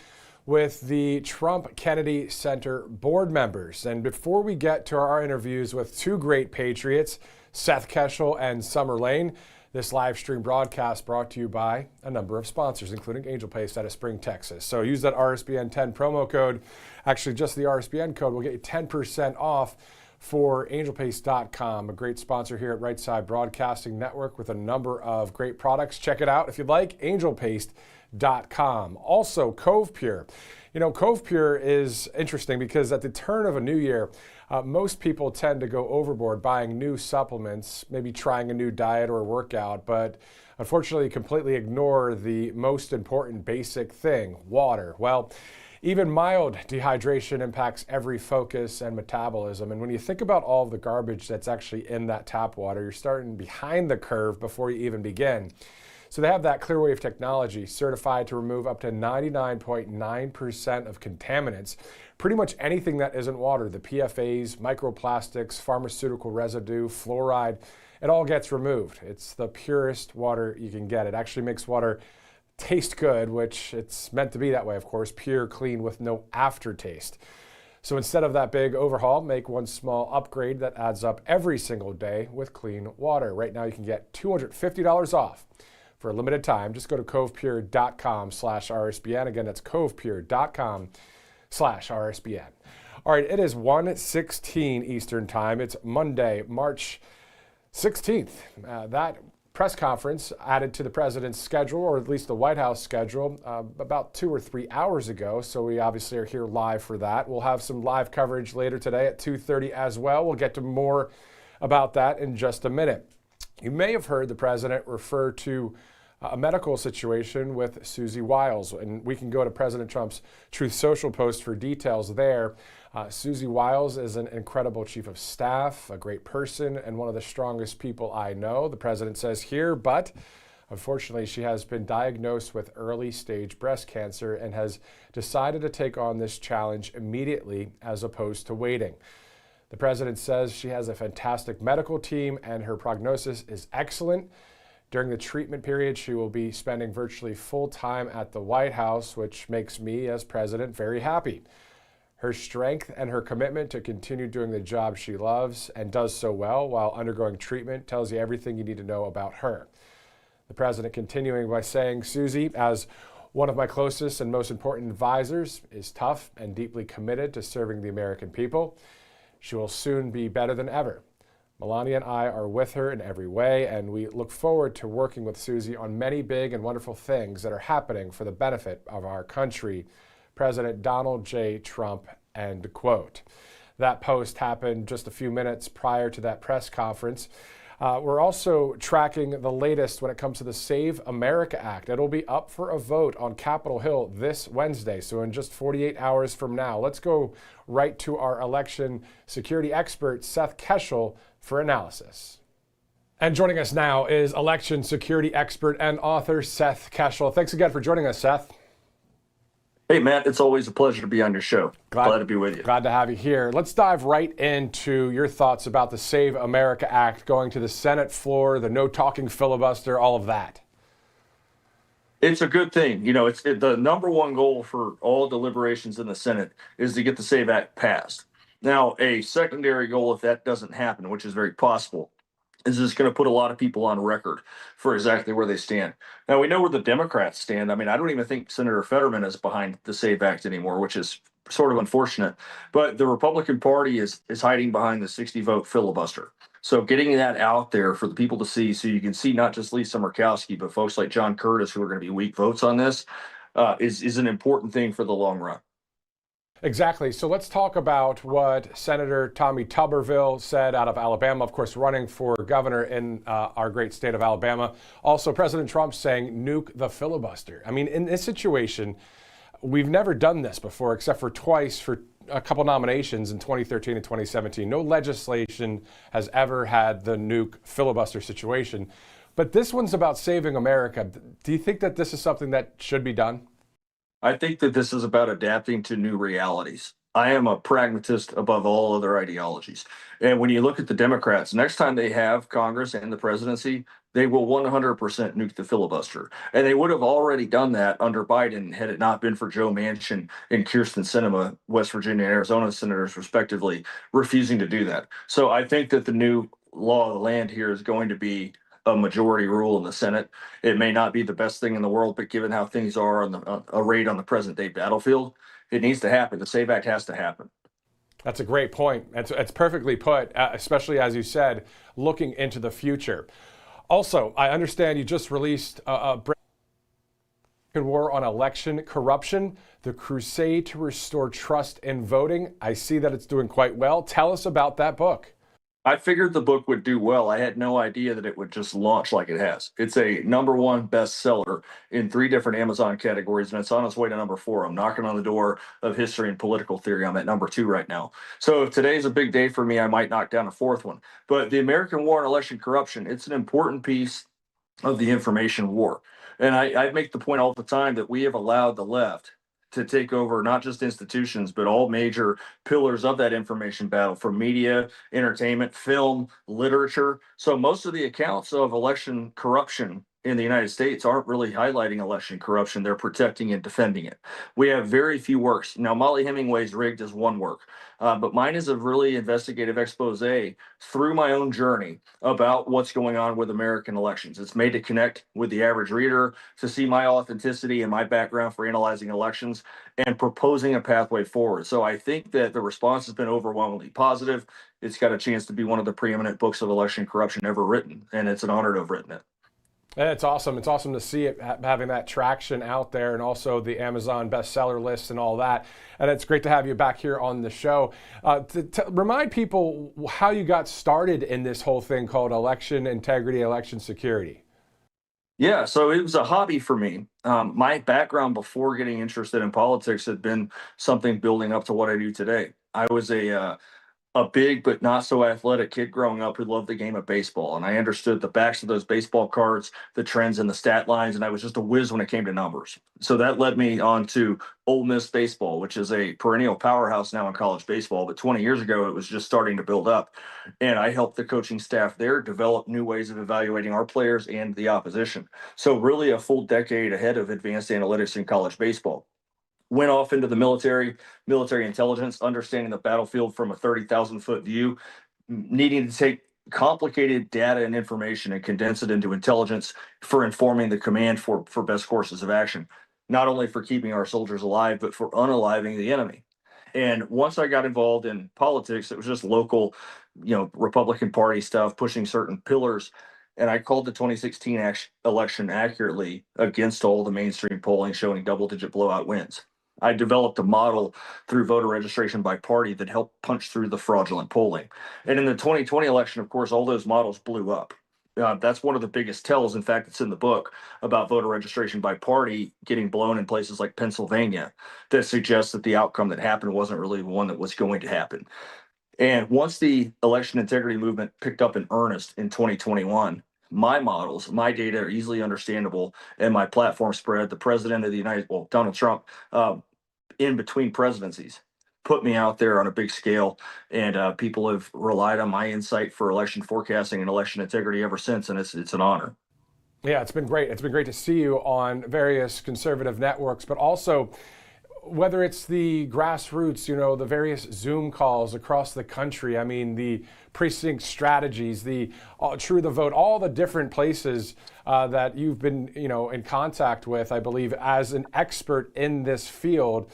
with the Trump Kennedy Center board members. And before we get to our interviews with 2 great patriots, Seth Keshel and Summer Lane, this live stream broadcast brought to you by a number of sponsors, including Angel Paste out of Spring, Texas. So use that RSBN 10 promo code. Actually, just the RSBN code will get you 10% off for angelpaste.com, a great sponsor here at Right Side Broadcasting Network with a number of great products. Check it out if you'd like, angelpaste.com. Also, Cove Pure. You know, Cove Pure is interesting because at the turn of a new year, most people tend to go overboard buying new supplements, maybe trying a new diet or workout, but unfortunately completely ignore the most important basic thing, water. Well, even mild dehydration impacts every focus and metabolism. And when you think about all of the garbage that's actually in that tap water, you're starting behind the curve before you even begin. So they have that Clearwave technology certified to remove up to 99.9% of contaminants, pretty much anything that isn't water, the PFAs, microplastics, pharmaceutical residue, fluoride, it all gets removed. It's the purest water you can get. It actually makes water taste good, which it's meant to be that way, of course, pure, clean, with no aftertaste. So instead of that big overhaul, make one small upgrade that adds up every single day with clean water. Right now you can get $250 off for a limited time. Just go to covepure.com/RSBN. Again, that's covepure.com/RSBN. All right, it is 1:16 Eastern Time. It's Monday, March 16th. That press conference added to the president's schedule, or at least the White House schedule, about 2 or 3 hours ago. So we obviously are here live for that. We'll have some live coverage later today at 2:30 as well. We'll get to more about that in just a minute. You may have heard the president refer to a medical situation with Susie Wiles, and we can go to President Trump's Truth Social post for details there. Susie Wiles is an incredible chief of staff, a great person, and one of the strongest people I know, the president says here, but unfortunately she has been diagnosed with early stage breast cancer and has decided to take on this challenge immediately as opposed to waiting. The president says she has a fantastic medical team and her prognosis is excellent. During the treatment period, she will be spending virtually full time at the White House, which makes me, as president, very happy. Her strength and her commitment to continue doing the job she loves and does so well while undergoing treatment tells you everything you need to know about her. The president continuing by saying, Susie, as one of my closest and most important advisors, is tough and deeply committed to serving the American people. She will soon be better than ever. Melania and I are with her in every way, and we look forward to working with Susie on many big and wonderful things that are happening for the benefit of our country. President Donald J. Trump, end quote. That post happened just a few minutes prior to that press conference. We're also tracking the latest when it comes to the Save America Act. It'll be up for a vote on Capitol Hill this Wednesday, so in just 48 hours from now. Let's go right to our election security expert, Seth Keshel, for analysis. And joining us now is election security expert and author Seth Keshel. Thanks again for joining us, Seth. Hey, Matt, it's always a pleasure to be on your show. Glad to be with you. Glad to have you here. Let's dive right into your thoughts about the Save America Act going to the Senate floor, the no talking filibuster, all of that. It's a good thing. You know, the number one goal for all deliberations in the Senate is to get the SAVE Act passed. Now, a secondary goal, if that doesn't happen, which is very possible, is this going to put a lot of people on record for exactly where they stand. Now, we know where the Democrats stand. I mean, I don't even think Senator Fetterman is behind the SAVE Act anymore, which is sort of unfortunate. But the Republican Party is hiding behind the 60-vote filibuster. So getting that out there for the people to see, so you can see not just Lisa Murkowski, but folks like John Curtis, who are going to be weak votes on this, is an important thing for the long run. Exactly. So let's talk about what Senator Tommy Tuberville said out of Alabama, of course, running for governor in our great state of Alabama. Also, President Trump saying nuke the filibuster. I mean, in this situation, we've never done this before, except for twice for a couple nominations in 2013 and 2017. No legislation has ever had the nuke filibuster situation. But this one's about saving America. Do you think that this is something that should be done? I think that this is about adapting to new realities. I am a pragmatist above all other ideologies. And when you look at the Democrats, next time they have Congress and the presidency, they will 100% nuke the filibuster. And they would have already done that under Biden had it not been for Joe Manchin and Kyrsten Sinema, West Virginia and Arizona senators, respectively, refusing to do that. So I think that the new law of the land here is going to be a majority rule in the Senate. It may not be the best thing in the world, but given how things are arrayed on the present day battlefield, it needs to happen. The SAVE Act has to happen. That's a great point. It's perfectly put, especially as you said, looking into the future. Also, I understand you just released a war on election corruption, the crusade to restore trust in voting. I see that it's doing quite well. Tell us about that book. I figured the book would do well. I had no idea that it would just launch like it has. It's a #1 bestseller in 3 different Amazon categories, and it's on its way to #4. I'm knocking on the door of history and political theory. I'm at #2 right now. So if today's a big day for me, I might knock down a 4th one. But the American War on Election Corruption, it's an important piece of the information war. And I make the point all the time that we have allowed the left to take over not just institutions, but all major pillars of that information battle, from media, entertainment, film, literature. So most of the accounts of election corruption in the United States aren't really highlighting election corruption. They're protecting and defending it. We have very few works. Now, Molly Hemingway's Rigged is one work, but mine is a really investigative expose through my own journey about what's going on with American elections. It's made to connect with the average reader, to see my authenticity and my background for analyzing elections and proposing a pathway forward. So I think that the response has been overwhelmingly positive. It's got a chance to be one of the preeminent books of election corruption ever written, and it's an honor to have written it. And it's awesome. It's awesome to see it having that traction out there, and also the Amazon bestseller list and all that. And it's great to have you back here on the show. To remind people how you got started in this whole thing called election integrity, election security. Yeah, so it was a hobby for me. My background before getting interested in politics had been something building up to what I do today. I was a big but not so athletic kid growing up who loved the game of baseball. And I understood the backs of those baseball cards, the trends and the stat lines, and I was just a whiz when it came to numbers. So that led me on to Ole Miss baseball, which is a perennial powerhouse now in college baseball. But 20 years ago, it was just starting to build up. And I helped the coaching staff there develop new ways of evaluating our players and the opposition. So really a full decade ahead of advanced analytics in college baseball. Went off into the military intelligence, understanding the battlefield from a 30,000-foot view, needing to take complicated data and information and condense it into intelligence for informing the command for best courses of action, not only for keeping our soldiers alive, but for unaliving the enemy. And once I got involved in politics, it was just local, Republican Party stuff, pushing certain pillars. And I called the 2016 election accurately against all the mainstream polling showing double-digit blowout wins. I developed a model through voter registration by party that helped punch through the fraudulent polling. And in the 2020 election, of course, all those models blew up. That's one of the biggest tells. In fact, it's in the book about voter registration by party getting blown in places like Pennsylvania that suggests that the outcome that happened wasn't really the one that was going to happen. And once the election integrity movement picked up in earnest in 2021, my models, my data are easily understandable, and my platform spread. The president of the Donald Trump, in between presidencies, put me out there on a big scale, and people have relied on my insight for election forecasting and election integrity ever since, and it's an honor. Yeah, it's been great. It's been great to see you on various conservative networks, but also whether it's the grassroots, the various Zoom calls across the country, I mean, the precinct strategies, the True the Vote, all the different places that you've been, in contact with, I believe, as an expert in this field.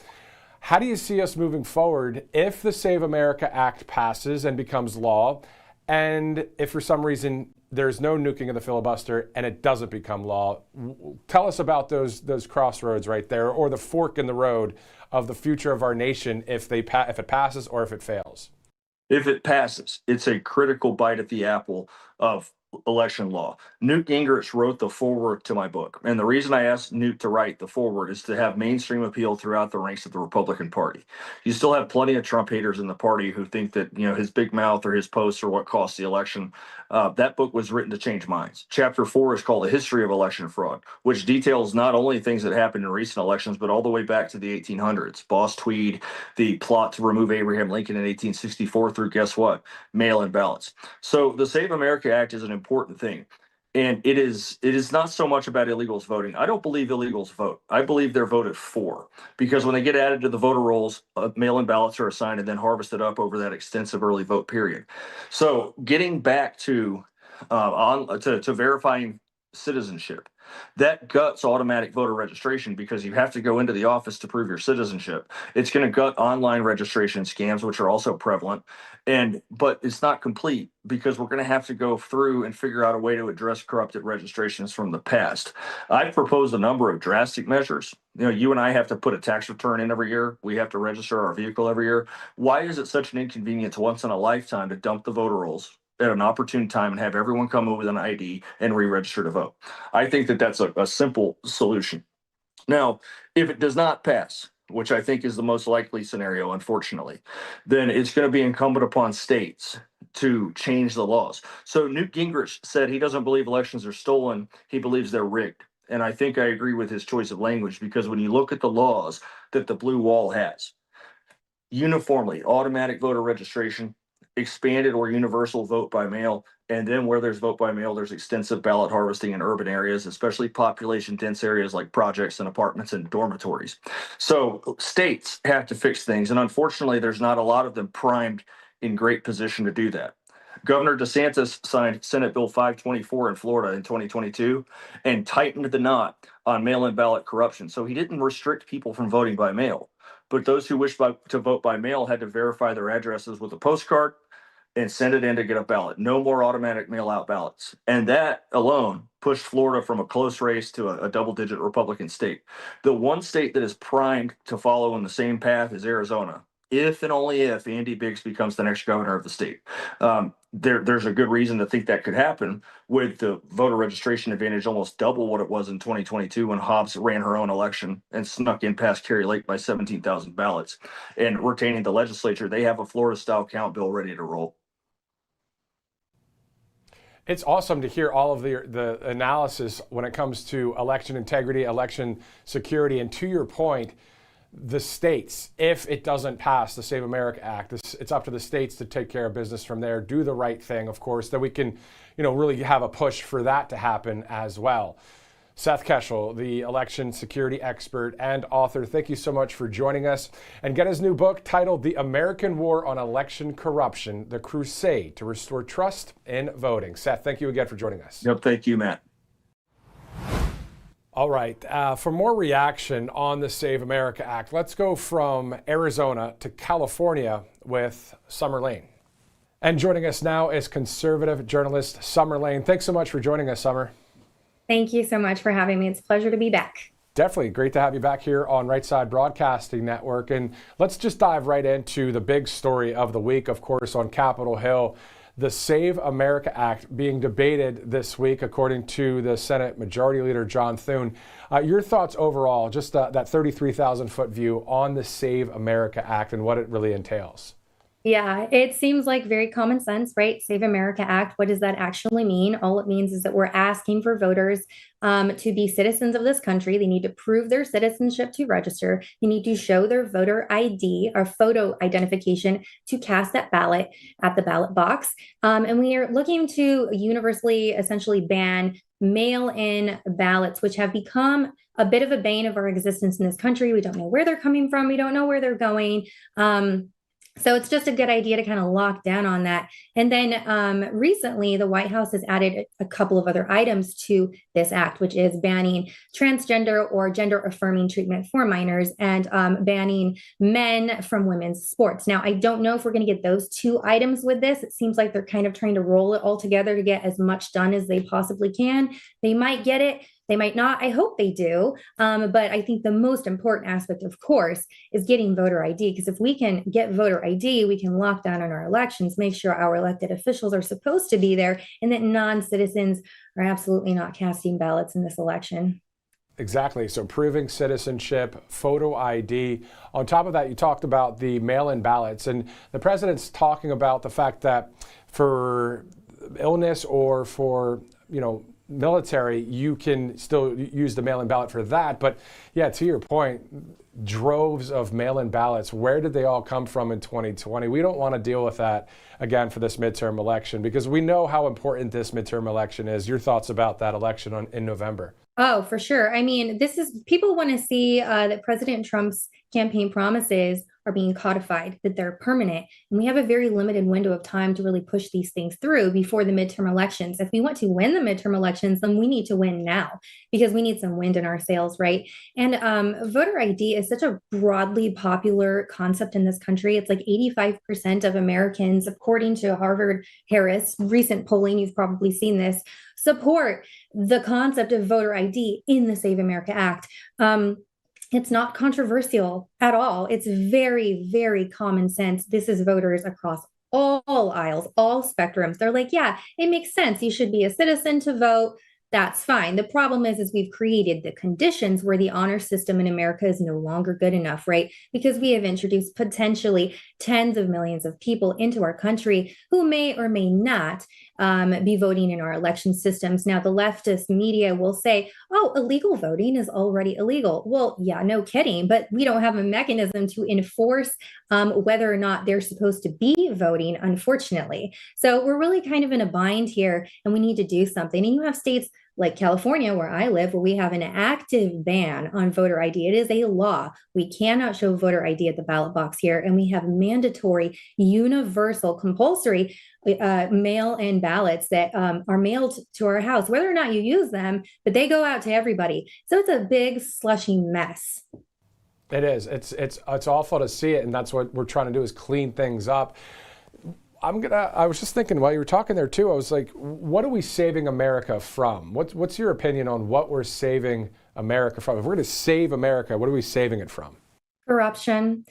How do you see us moving forward if the Save America Act passes and becomes law, and if for some reason there's no nuking of the filibuster and it doesn't become law? Tell us about those crossroads right there, or the fork in the road of the future of our nation if it passes or if it fails. If it passes, it's a critical bite at the apple of election law. Newt Gingrich wrote the foreword to my book. And the reason I asked Newt to write the foreword is to have mainstream appeal throughout the ranks of the Republican Party. You still have plenty of Trump haters in the party who think that, his big mouth or his posts are what cost the election. That book was written to change minds. Chapter 4 is called The History of Election Fraud, which details not only things that happened in recent elections, but all the way back to the 1800s. Boss Tweed, the plot to remove Abraham Lincoln in 1864 through, guess what? Mail-in ballots. So the Save America Act is an important thing. And it is not so much about illegals voting. I don't believe illegals vote. I believe they're voted for, because when they get added to the voter rolls, mail-in ballots are assigned and then harvested up over that extensive early vote period. So getting back to verifying citizenship, that guts automatic voter registration because you have to go into the office to prove your citizenship. It's going to gut online registration scams, which are also prevalent, but it's not complete because we're going to have to go through and figure out a way to address corrupted registrations from the past. I've proposed a number of drastic measures. You and I have to put a tax return in every year. We have to register our vehicle every year. Why is it such an inconvenience once in a lifetime to dump the voter rolls at an opportune time and have everyone come over with an ID and re-register to vote? I think that that's a simple solution. Now, if it does not pass, which I think is the most likely scenario, unfortunately, then it's going to be incumbent upon states to change the laws. So Newt Gingrich said he doesn't believe elections are stolen. He believes they're rigged. And I think I agree with his choice of language, because when you look at the laws that the blue wall has, uniformly automatic voter registration, expanded or universal vote by mail, and then where there's vote by mail, there's extensive ballot harvesting in urban areas, especially population dense areas like projects and apartments and dormitories. So states have to fix things, and unfortunately there's not a lot of them primed in great position to do that. Governor DeSantis signed Senate Bill 524 in Florida in 2022 and tightened the knot on mail-in ballot corruption. So he didn't restrict people from voting by mail, but those who wished to vote by mail had to verify their addresses with a postcard and send it in to get a ballot. No more automatic mail-out ballots. And that alone pushed Florida from a close race to a double-digit Republican state. The one state that is primed to follow in the same path is Arizona, if and only if Andy Biggs becomes the next governor of the state. There's a good reason to think that could happen, with the voter registration advantage almost double what it was in 2022 when Hobbs ran her own election and snuck in past Kerry Lake by 17,000 ballots. And retaining the legislature, they have a Florida-style count bill ready to roll. It's awesome to hear all of the analysis when it comes to election integrity, election security, and to your point, the states, if it doesn't pass the Save America Act, it's up to the states to take care of business from there, do the right thing, of course, that we can, really have a push for that to happen as well. Seth Keshel, the election security expert and author, thank you so much for joining us. And get his new book titled The American War on Election Corruption, The Crusade to Restore Trust in Voting. Seth, thank you again for joining us. Yep, thank you, Matt. All right, for more reaction on the Save America Act, let's go from Arizona to California with Summer Lane. And joining us now is conservative journalist Summer Lane. Thanks so much for joining us, Summer. Thank you so much for having me. It's a pleasure to be back. Definitely great to have you back here on Right Side Broadcasting Network. And let's just dive right into the big story of the week, of course, on Capitol Hill. The Save America Act being debated this week, according to the Senate Majority Leader John Thune. Your thoughts overall, just that 33,000-foot view on the Save America Act and what it really entails? Yeah, it seems like very common sense, right? Save America Act. What does that actually mean? All it means is that we're asking for voters to be citizens of this country. They need to prove their citizenship to register. They need to show their voter ID or photo identification to cast that ballot at the ballot box. And we are looking to universally essentially ban mail-in ballots, which have become a bit of a bane of our existence in this country. We don't know where they're coming from. We don't know where they're going. So it's just a good idea to kind of lock down on that. And then recently, the White House has added a couple of other items to this act, which is banning transgender or gender affirming treatment for minors and banning men from women's sports. Now, I don't know if we're going to get those two items with this. It seems like they're kind of trying to roll it all together to get as much done as they possibly can. They might get it. They might not. I hope they do. But I think the most important aspect, of course, is getting voter ID. Because if we can get voter ID, we can lock down on our elections, make sure our elected officials are supposed to be there, and that non-citizens are absolutely not casting ballots in this election. Exactly. So proving citizenship, photo ID. On top of that, you talked about the mail-in ballots. And the president's talking about the fact that for illness or for, military, you can still use the mail-in ballot for that. But yeah, to your point, droves of mail-in ballots, where did they all come from in 2020? We don't want to deal with that again for this midterm election, because we know how important this midterm election is. Your thoughts about that election in November? Oh, for sure. I mean, people want to see that President Trump's campaign promises are being codified, that they're permanent. And we have a very limited window of time to really push these things through before the midterm elections. If we want to win the midterm elections, then we need to win now, because we need some wind in our sails, right? And voter ID is such a broadly popular concept in this country. It's like 85% of Americans, according to Harvard-Harris recent polling, you've probably seen this, support the concept of voter ID in the Save America Act. It's not controversial at all. It's very, very common sense. This is voters across all aisles, all spectrums. They're like, yeah, it makes sense. You should be a citizen to vote. that's fine. The problem is we've created the conditions where the honor system in America is no longer good enough, right? Because we have introduced potentially tens of millions of people into our country who may or may not be voting in our election systems. Now, the leftist media will say, oh, illegal voting is already illegal. Well, yeah, no kidding, but we don't have a mechanism to enforce whether or not they're supposed to be voting, unfortunately. So we're really kind of in a bind here, and we need to do something. And you have states like California, where I live, where we have an active ban on voter ID. It is a law. We cannot show voter ID at the ballot box here. And we have mandatory, universal, compulsory mail-in ballots that are mailed to our house, whether or not you use them, but they go out to everybody. So it's a big slushy mess. It is. It's awful to see it, and that's what we're trying to do, is clean things up. I was just thinking while you were talking there too, I was like, what are we saving America from? What's your opinion on what we're saving America from? If we're going to save America, what are we saving it from? Corruption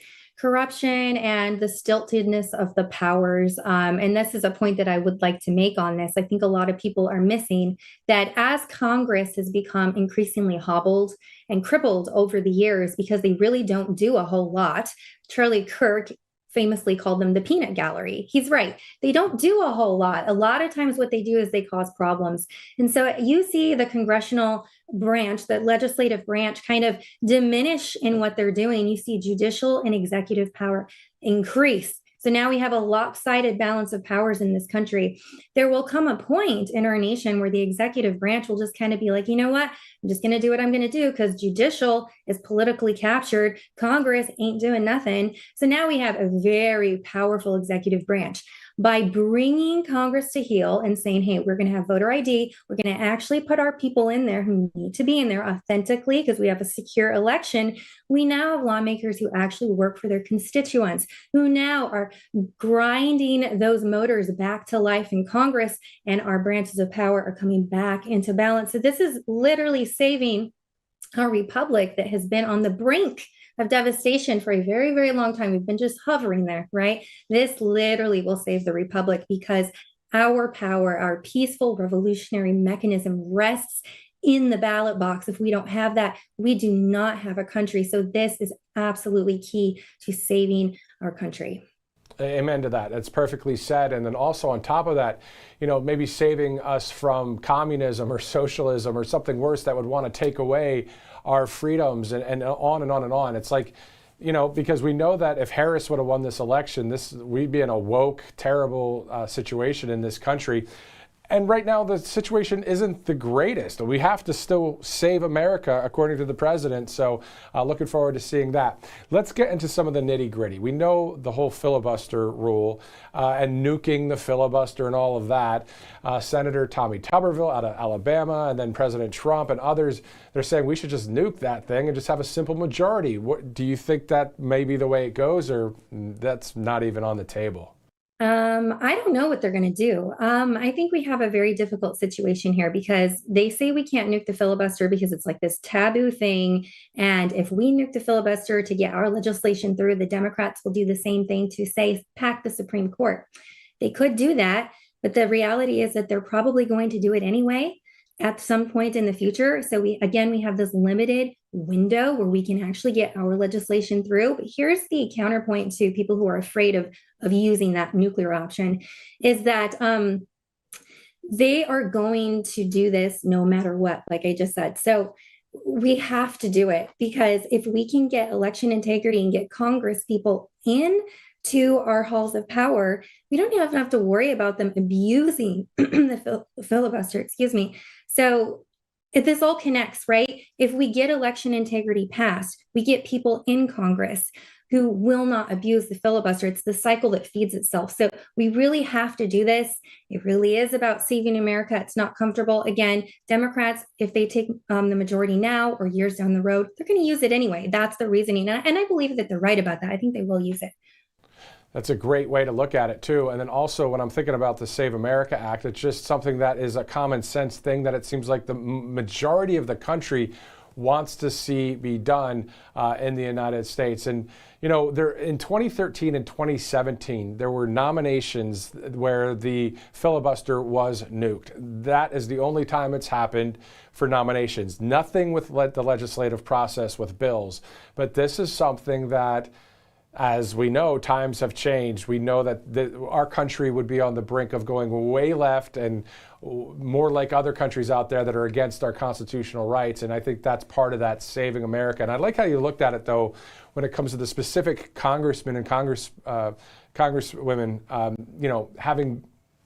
and the stiltedness of the powers. And this is a point that I would like to make on this. I think a lot of people are missing that as Congress has become increasingly hobbled and crippled over the years because they really don't do a whole lot. Charlie Kirk famously called them the peanut gallery. He's right. They don't do a whole lot. A lot of times what they do is they cause problems. And so you see the congressional branch, the legislative branch, kind of diminish in what they're doing. You see judicial and executive power increase. So now we have a lopsided balance of powers in this country. There will come a point in our nation where the executive branch will just kind of be like, you know what? I'm just going to do what I'm going to do because judicial is politically captured. Congress ain't doing nothing. So now we have a very powerful executive branch. By bringing Congress to heel and saying, hey, we're going to have voter ID, we're going to actually put our people in there who need to be in there authentically because we have a secure election. We now have lawmakers who actually work for their constituents, who now are grinding those motors back to life in Congress, and our branches of power are coming back into balance. So this is literally saving our republic that has been on the brink of devastation for a very, very long time. We've been just hovering there, right? This literally will save the republic because our power, our peaceful revolutionary mechanism rests in the ballot box. If we don't have that, we do not have a country. So this is absolutely key to saving our country. Amen to that. That's perfectly said. And then also on top of that, maybe saving us from communism or socialism or something worse that would want to take away our freedoms and on and on and on. It's like, because we know that if Harris would have won this election, we'd be in a woke, terrible situation in this country. And right now, the situation isn't the greatest. We have to still save America, according to the president. So looking forward to seeing that. Let's get into some of the nitty gritty. We know the whole filibuster rule and nuking the filibuster and all of that. Senator Tommy Tuberville out of Alabama, and then President Trump and others, they're saying we should just nuke that thing and just have a simple majority. Do you think that may be the way it goes, or that's not even on the table? I don't know what they're going to do. I think we have a very difficult situation here because they say we can't nuke the filibuster because it's like this taboo thing. And if we nuke the filibuster to get our legislation through, the Democrats will do the same thing to say, pack the Supreme Court. They could do that, but the reality is that they're probably going to do it anyway at some point in the future. So we have this limited window where we can actually get our legislation through. But here's the counterpoint to people who are afraid of using that nuclear option is that they are going to do this no matter what, like I just said. So we have to do it because if we can get election integrity and get Congress people in to our halls of power, we don't even have to worry about them abusing the filibuster, So if this all connects, right? If we get election integrity passed, we get people in Congress who will not abuse the filibuster. It's the cycle that feeds itself. So we really have to do this. It really is about saving America. It's not comfortable. Again, Democrats, if they take the majority now or years down the road, they're going to use it anyway. That's the reasoning. And I believe that they're right about that. I think they will use it. That's a great way to look at it, too. And then also when I'm thinking about the Save America Act, it's just something that is a common sense thing that it seems like the majority of the country wants to see be done in the United States. And there in 2013 and 2017, there were nominations where the filibuster was nuked. That is the only time it's happened for nominations. Nothing with the legislative process with bills. But this is something that, as we know, times have changed. We know that our country would be on the brink of going way left and more like other countries out there that are against our constitutional rights. And I think that's part of that saving America. And I like how you looked at it, though, when it comes to the specific congressmen and congresswomen, having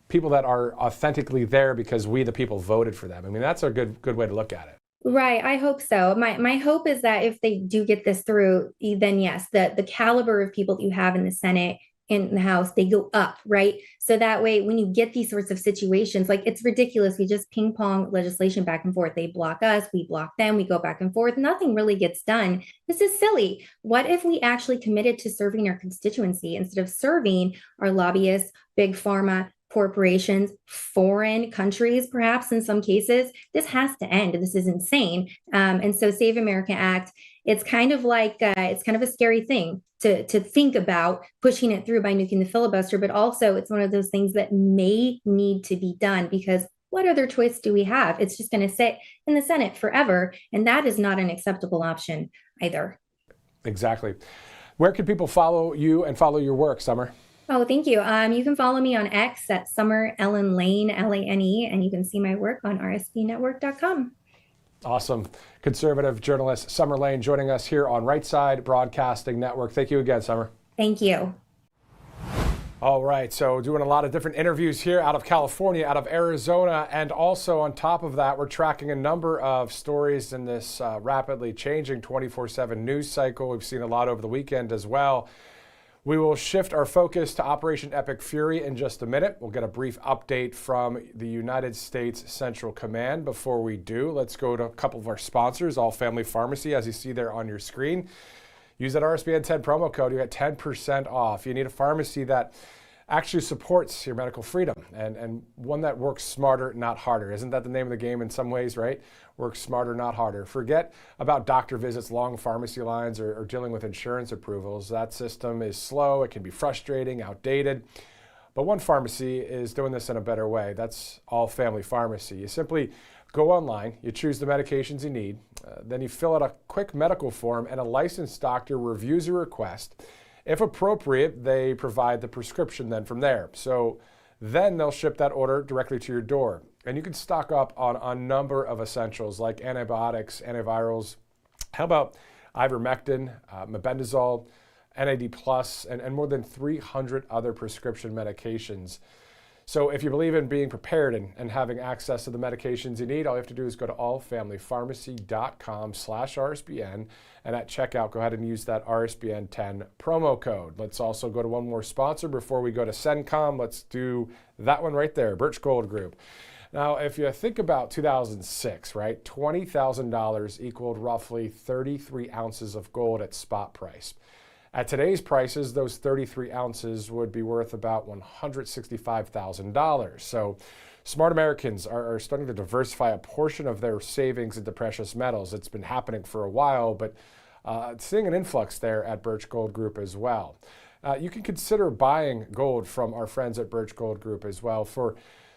people that are authentically there because we, the people, voted for them. I mean, that's a good way to look at it. Right. I hope so. My hope is that if they do get this through, then yes, the caliber of people that you have in the Senate, in the House, they go up, right? So that way, when you get these sorts of situations, like it's ridiculous. We just ping pong legislation back and forth. They block us, we block them, we go back and forth. Nothing really gets done. This is silly. What if we actually committed to serving our constituency instead of serving our lobbyists, big pharma, corporations, foreign countries, perhaps in some cases? This has to end. This is insane. And so Save America Act, it's kind of like, it's kind of a scary thing to think about pushing it through by nuking the filibuster, but also it's one of those things that may need to be done because what other choice do we have? It's just going to sit in the Senate forever. And that is not an acceptable option either. Exactly. Where can people follow you and follow your work, Summer? Oh, thank you. You can follow me on X at Summer Ellen Lane, Lane, and you can see my work on rsbnetwork.com. Awesome. Conservative journalist Summer Lane joining us here on Right Side Broadcasting Network. Thank you again, Summer. Thank you. All right, so doing a lot of different interviews here out of California, out of Arizona, and also on top of that, we're tracking a number of stories in this rapidly changing 24/7 news cycle. We've seen a lot over the weekend as well. We will shift our focus to Operation Epic Fury in just a minute. We'll get a brief update from the United States Central Command. Before we do, let's go to a couple of our sponsors, All Family Pharmacy, as you see there on your screen. Use that RSBN 10 promo code. You get 10% off. You need a pharmacy that actually supports your medical freedom and one that works smarter, not harder. Isn't that the name of the game in some ways, right? Work smarter, not harder. Forget about doctor visits, long pharmacy lines, or dealing with insurance approvals. That system is slow. It can be frustrating, outdated. But one pharmacy is doing this in a better way. That's All Family Pharmacy. You simply go online, you choose the medications you need, then you fill out a quick medical form, and a licensed doctor reviews your request. If appropriate, they provide the prescription then from there. So then they'll ship that order directly to your door. And you can stock up on a number of essentials like antibiotics, antivirals. How about ivermectin, mebendazole, NAD+, and more than 300 other prescription medications. So if you believe in being prepared and having access to the medications you need, all you have to do is go to allfamilypharmacy.com/RSBN, and at checkout, go ahead and use that RSBN 10 promo code. Let's also go to one more sponsor before we go to CENTCOM. Let's do that one right there, Birch Gold Group. Now, if you think about 2006, right, $20,000 equaled roughly 33 ounces of gold at spot price. At today's prices, those 33 ounces would be worth about $165,000. So smart Americans are starting to diversify a portion of their savings into precious metals. It's been happening for a while, but seeing an influx there at Birch Gold Group as well. You can consider buying gold from our friends at Birch Gold Group as well. For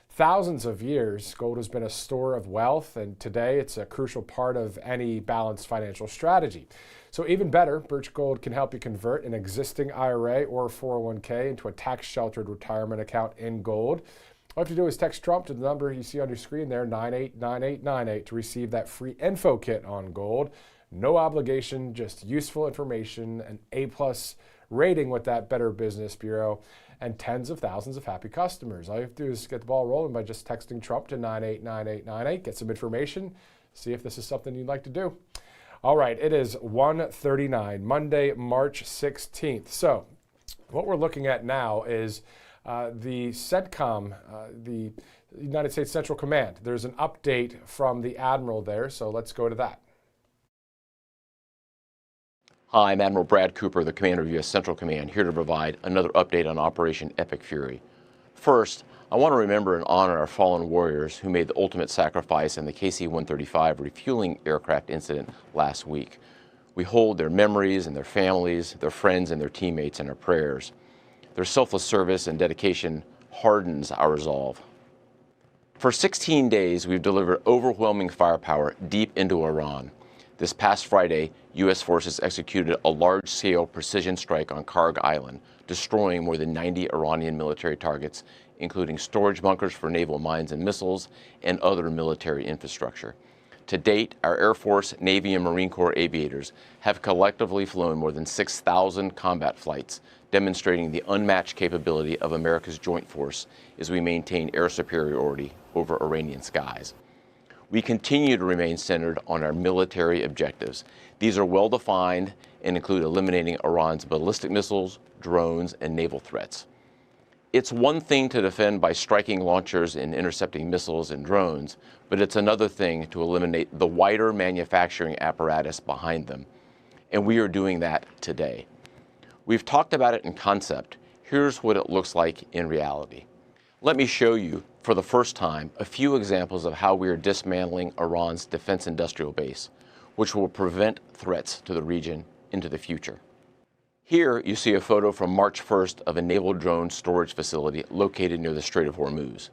thousands of years, gold has been a store of wealth, and today it's a crucial part of any balanced financial strategy. So even better, Birch Gold can help you convert an existing IRA or 401k into a tax-sheltered retirement account in gold. All you have to do is text Trump to the number you see on your screen there, 989898, to receive that free info kit on gold. No obligation, just useful information, an A+ rating with that Better Business Bureau, and tens of thousands of happy customers. All you have to do is get the ball rolling by just texting Trump to 989898, get some information, see if this is something you'd like to do. All right, it is 1:39, Monday, March 16th. So what we're looking at now is the CENTCOM, the United States Central Command. There's an update from the Admiral there, so let's go to that. Hi, I'm Admiral Brad Cooper, the commander of U.S. Central Command, here to provide another update on Operation Epic Fury. First, I want to remember and honor our fallen warriors who made the ultimate sacrifice in the KC-135 refueling aircraft incident last week. We hold their memories and their families, their friends and their teammates in our prayers. Their selfless service and dedication hardens our resolve. For 16 days, we've delivered overwhelming firepower deep into Iran. This past Friday, U.S. forces executed a large-scale precision strike on Karg Island, destroying more than 90 Iranian military targets, including storage bunkers for naval mines and missiles and other military infrastructure. To date, our Air Force, Navy, and Marine Corps aviators have collectively flown more than 6,000 combat flights, demonstrating the unmatched capability of America's joint force as we maintain air superiority over Iranian skies. We continue to remain centered on our military objectives. These are well-defined and include eliminating Iran's ballistic missiles, drones, and naval threats. It's one thing to defend by striking launchers and intercepting missiles and drones, but it's another thing to eliminate the wider manufacturing apparatus behind them. And we are doing that today. We've talked about it in concept. Here's what it looks like in reality. Let me show you, for the first time, a few examples of how we are dismantling Iran's defense industrial base, which will prevent threats to the region into the future. Here you see a photo from March 1st of a naval drone storage facility located near the Strait of Hormuz.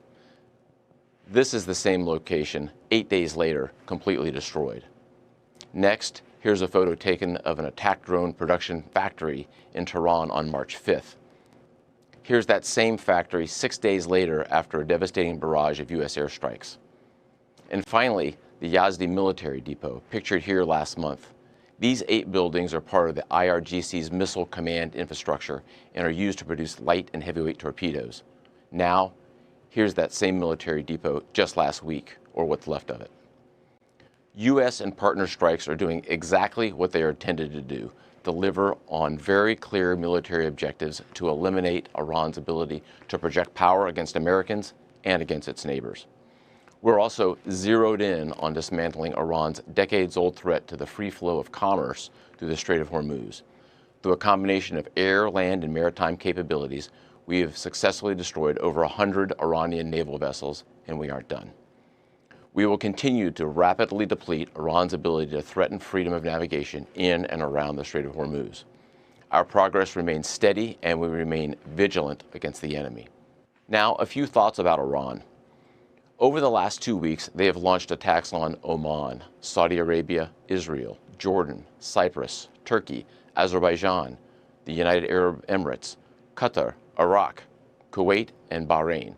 This is the same location 8 days later, completely destroyed. Next, here's a photo taken of an attack drone production factory in Tehran on March 5th. Here's that same factory 6 days later after a devastating barrage of U.S. airstrikes. And finally, the Yazdi military depot, pictured here last month. These 8 buildings are part of the IRGC's missile command infrastructure and are used to produce light and heavyweight torpedoes. Now, here's that same military depot just last week, or what's left of it. U.S. and partner strikes are doing exactly what they are intended to do, deliver on very clear military objectives to eliminate Iran's ability to project power against Americans and against its neighbors. We're also zeroed in on dismantling Iran's decades-old threat to the free flow of commerce through the Strait of Hormuz. Through a combination of air, land, and maritime capabilities, we have successfully destroyed over 100 Iranian naval vessels, and we aren't done. We will continue to rapidly deplete Iran's ability to threaten freedom of navigation in and around the Strait of Hormuz. Our progress remains steady, and we remain vigilant against the enemy. Now, a few thoughts about Iran. Over the last 2 weeks, they have launched attacks on Oman, Saudi Arabia, Israel, Jordan, Cyprus, Turkey, Azerbaijan, the United Arab Emirates, Qatar, Iraq, Kuwait, and Bahrain.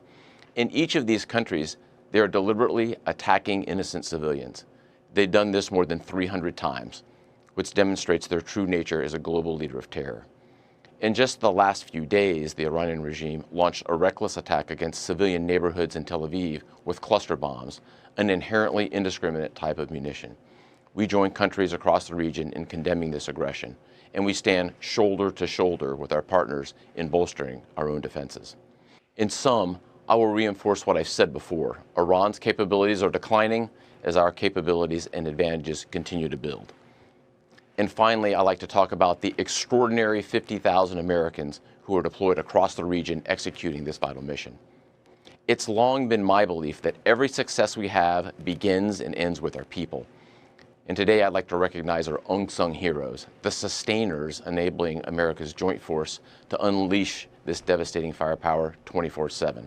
In each of these countries, they are deliberately attacking innocent civilians. They've done this more than 300 times, which demonstrates their true nature as a global leader of terror. In just the last few days, the Iranian regime launched a reckless attack against civilian neighborhoods in Tel Aviv with cluster bombs, an inherently indiscriminate type of munition. We join countries across the region in condemning this aggression, and we stand shoulder to shoulder with our partners in bolstering our own defenses. In sum, I will reinforce what I've said before. Iran's capabilities are declining as our capabilities and advantages continue to build. And finally, I'd like to talk about the extraordinary 50,000 Americans who are deployed across the region executing this vital mission. It's long been my belief that every success we have begins and ends with our people. And today I'd like to recognize our unsung heroes, the sustainers enabling America's joint force to unleash this devastating firepower 24/7.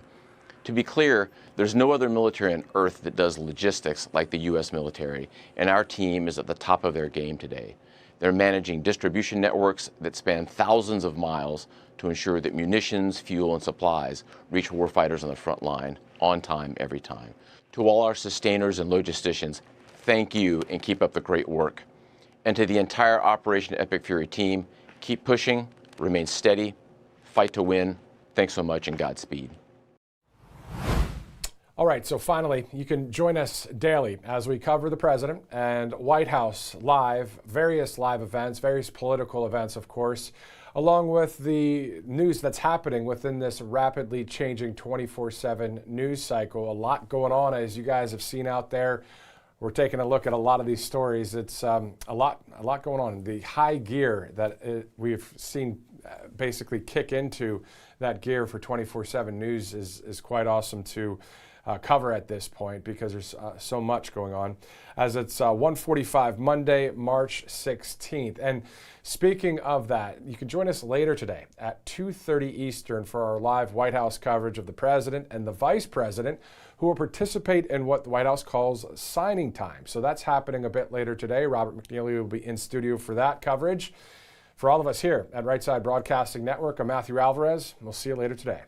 To be clear, there's no other military on earth that does logistics like the U.S. military, and our team is at the top of their game today. They're managing distribution networks that span thousands of miles to ensure that munitions, fuel, and supplies reach warfighters on the front line on time, every time. To all our sustainers and logisticians, thank you and keep up the great work. And to the entire Operation Epic Fury team, keep pushing, remain steady, fight to win. Thanks so much and Godspeed. All right, so finally, you can join us daily as we cover the president and White House live, various live events, various political events, of course, along with the news that's happening within this rapidly changing 24/7 news cycle. A lot going on, as you guys have seen out there. We're taking a look at a lot of these stories. It's a lot going on. The high gear that we've seen basically kick into that gear for 24/7 news is quite awesome to cover at this point, because there's so much going on. As it's 1:45 Monday, March 16th. And speaking of that, you can join us later today at 2:30 Eastern for our live White House coverage of the president and the vice president, who will participate in what the White House calls signing time. So that's happening a bit later today. Robert McNeely will be in studio for that coverage. For all of us here at Right Side Broadcasting Network, I'm Matthew Alvarez. We'll see you later today.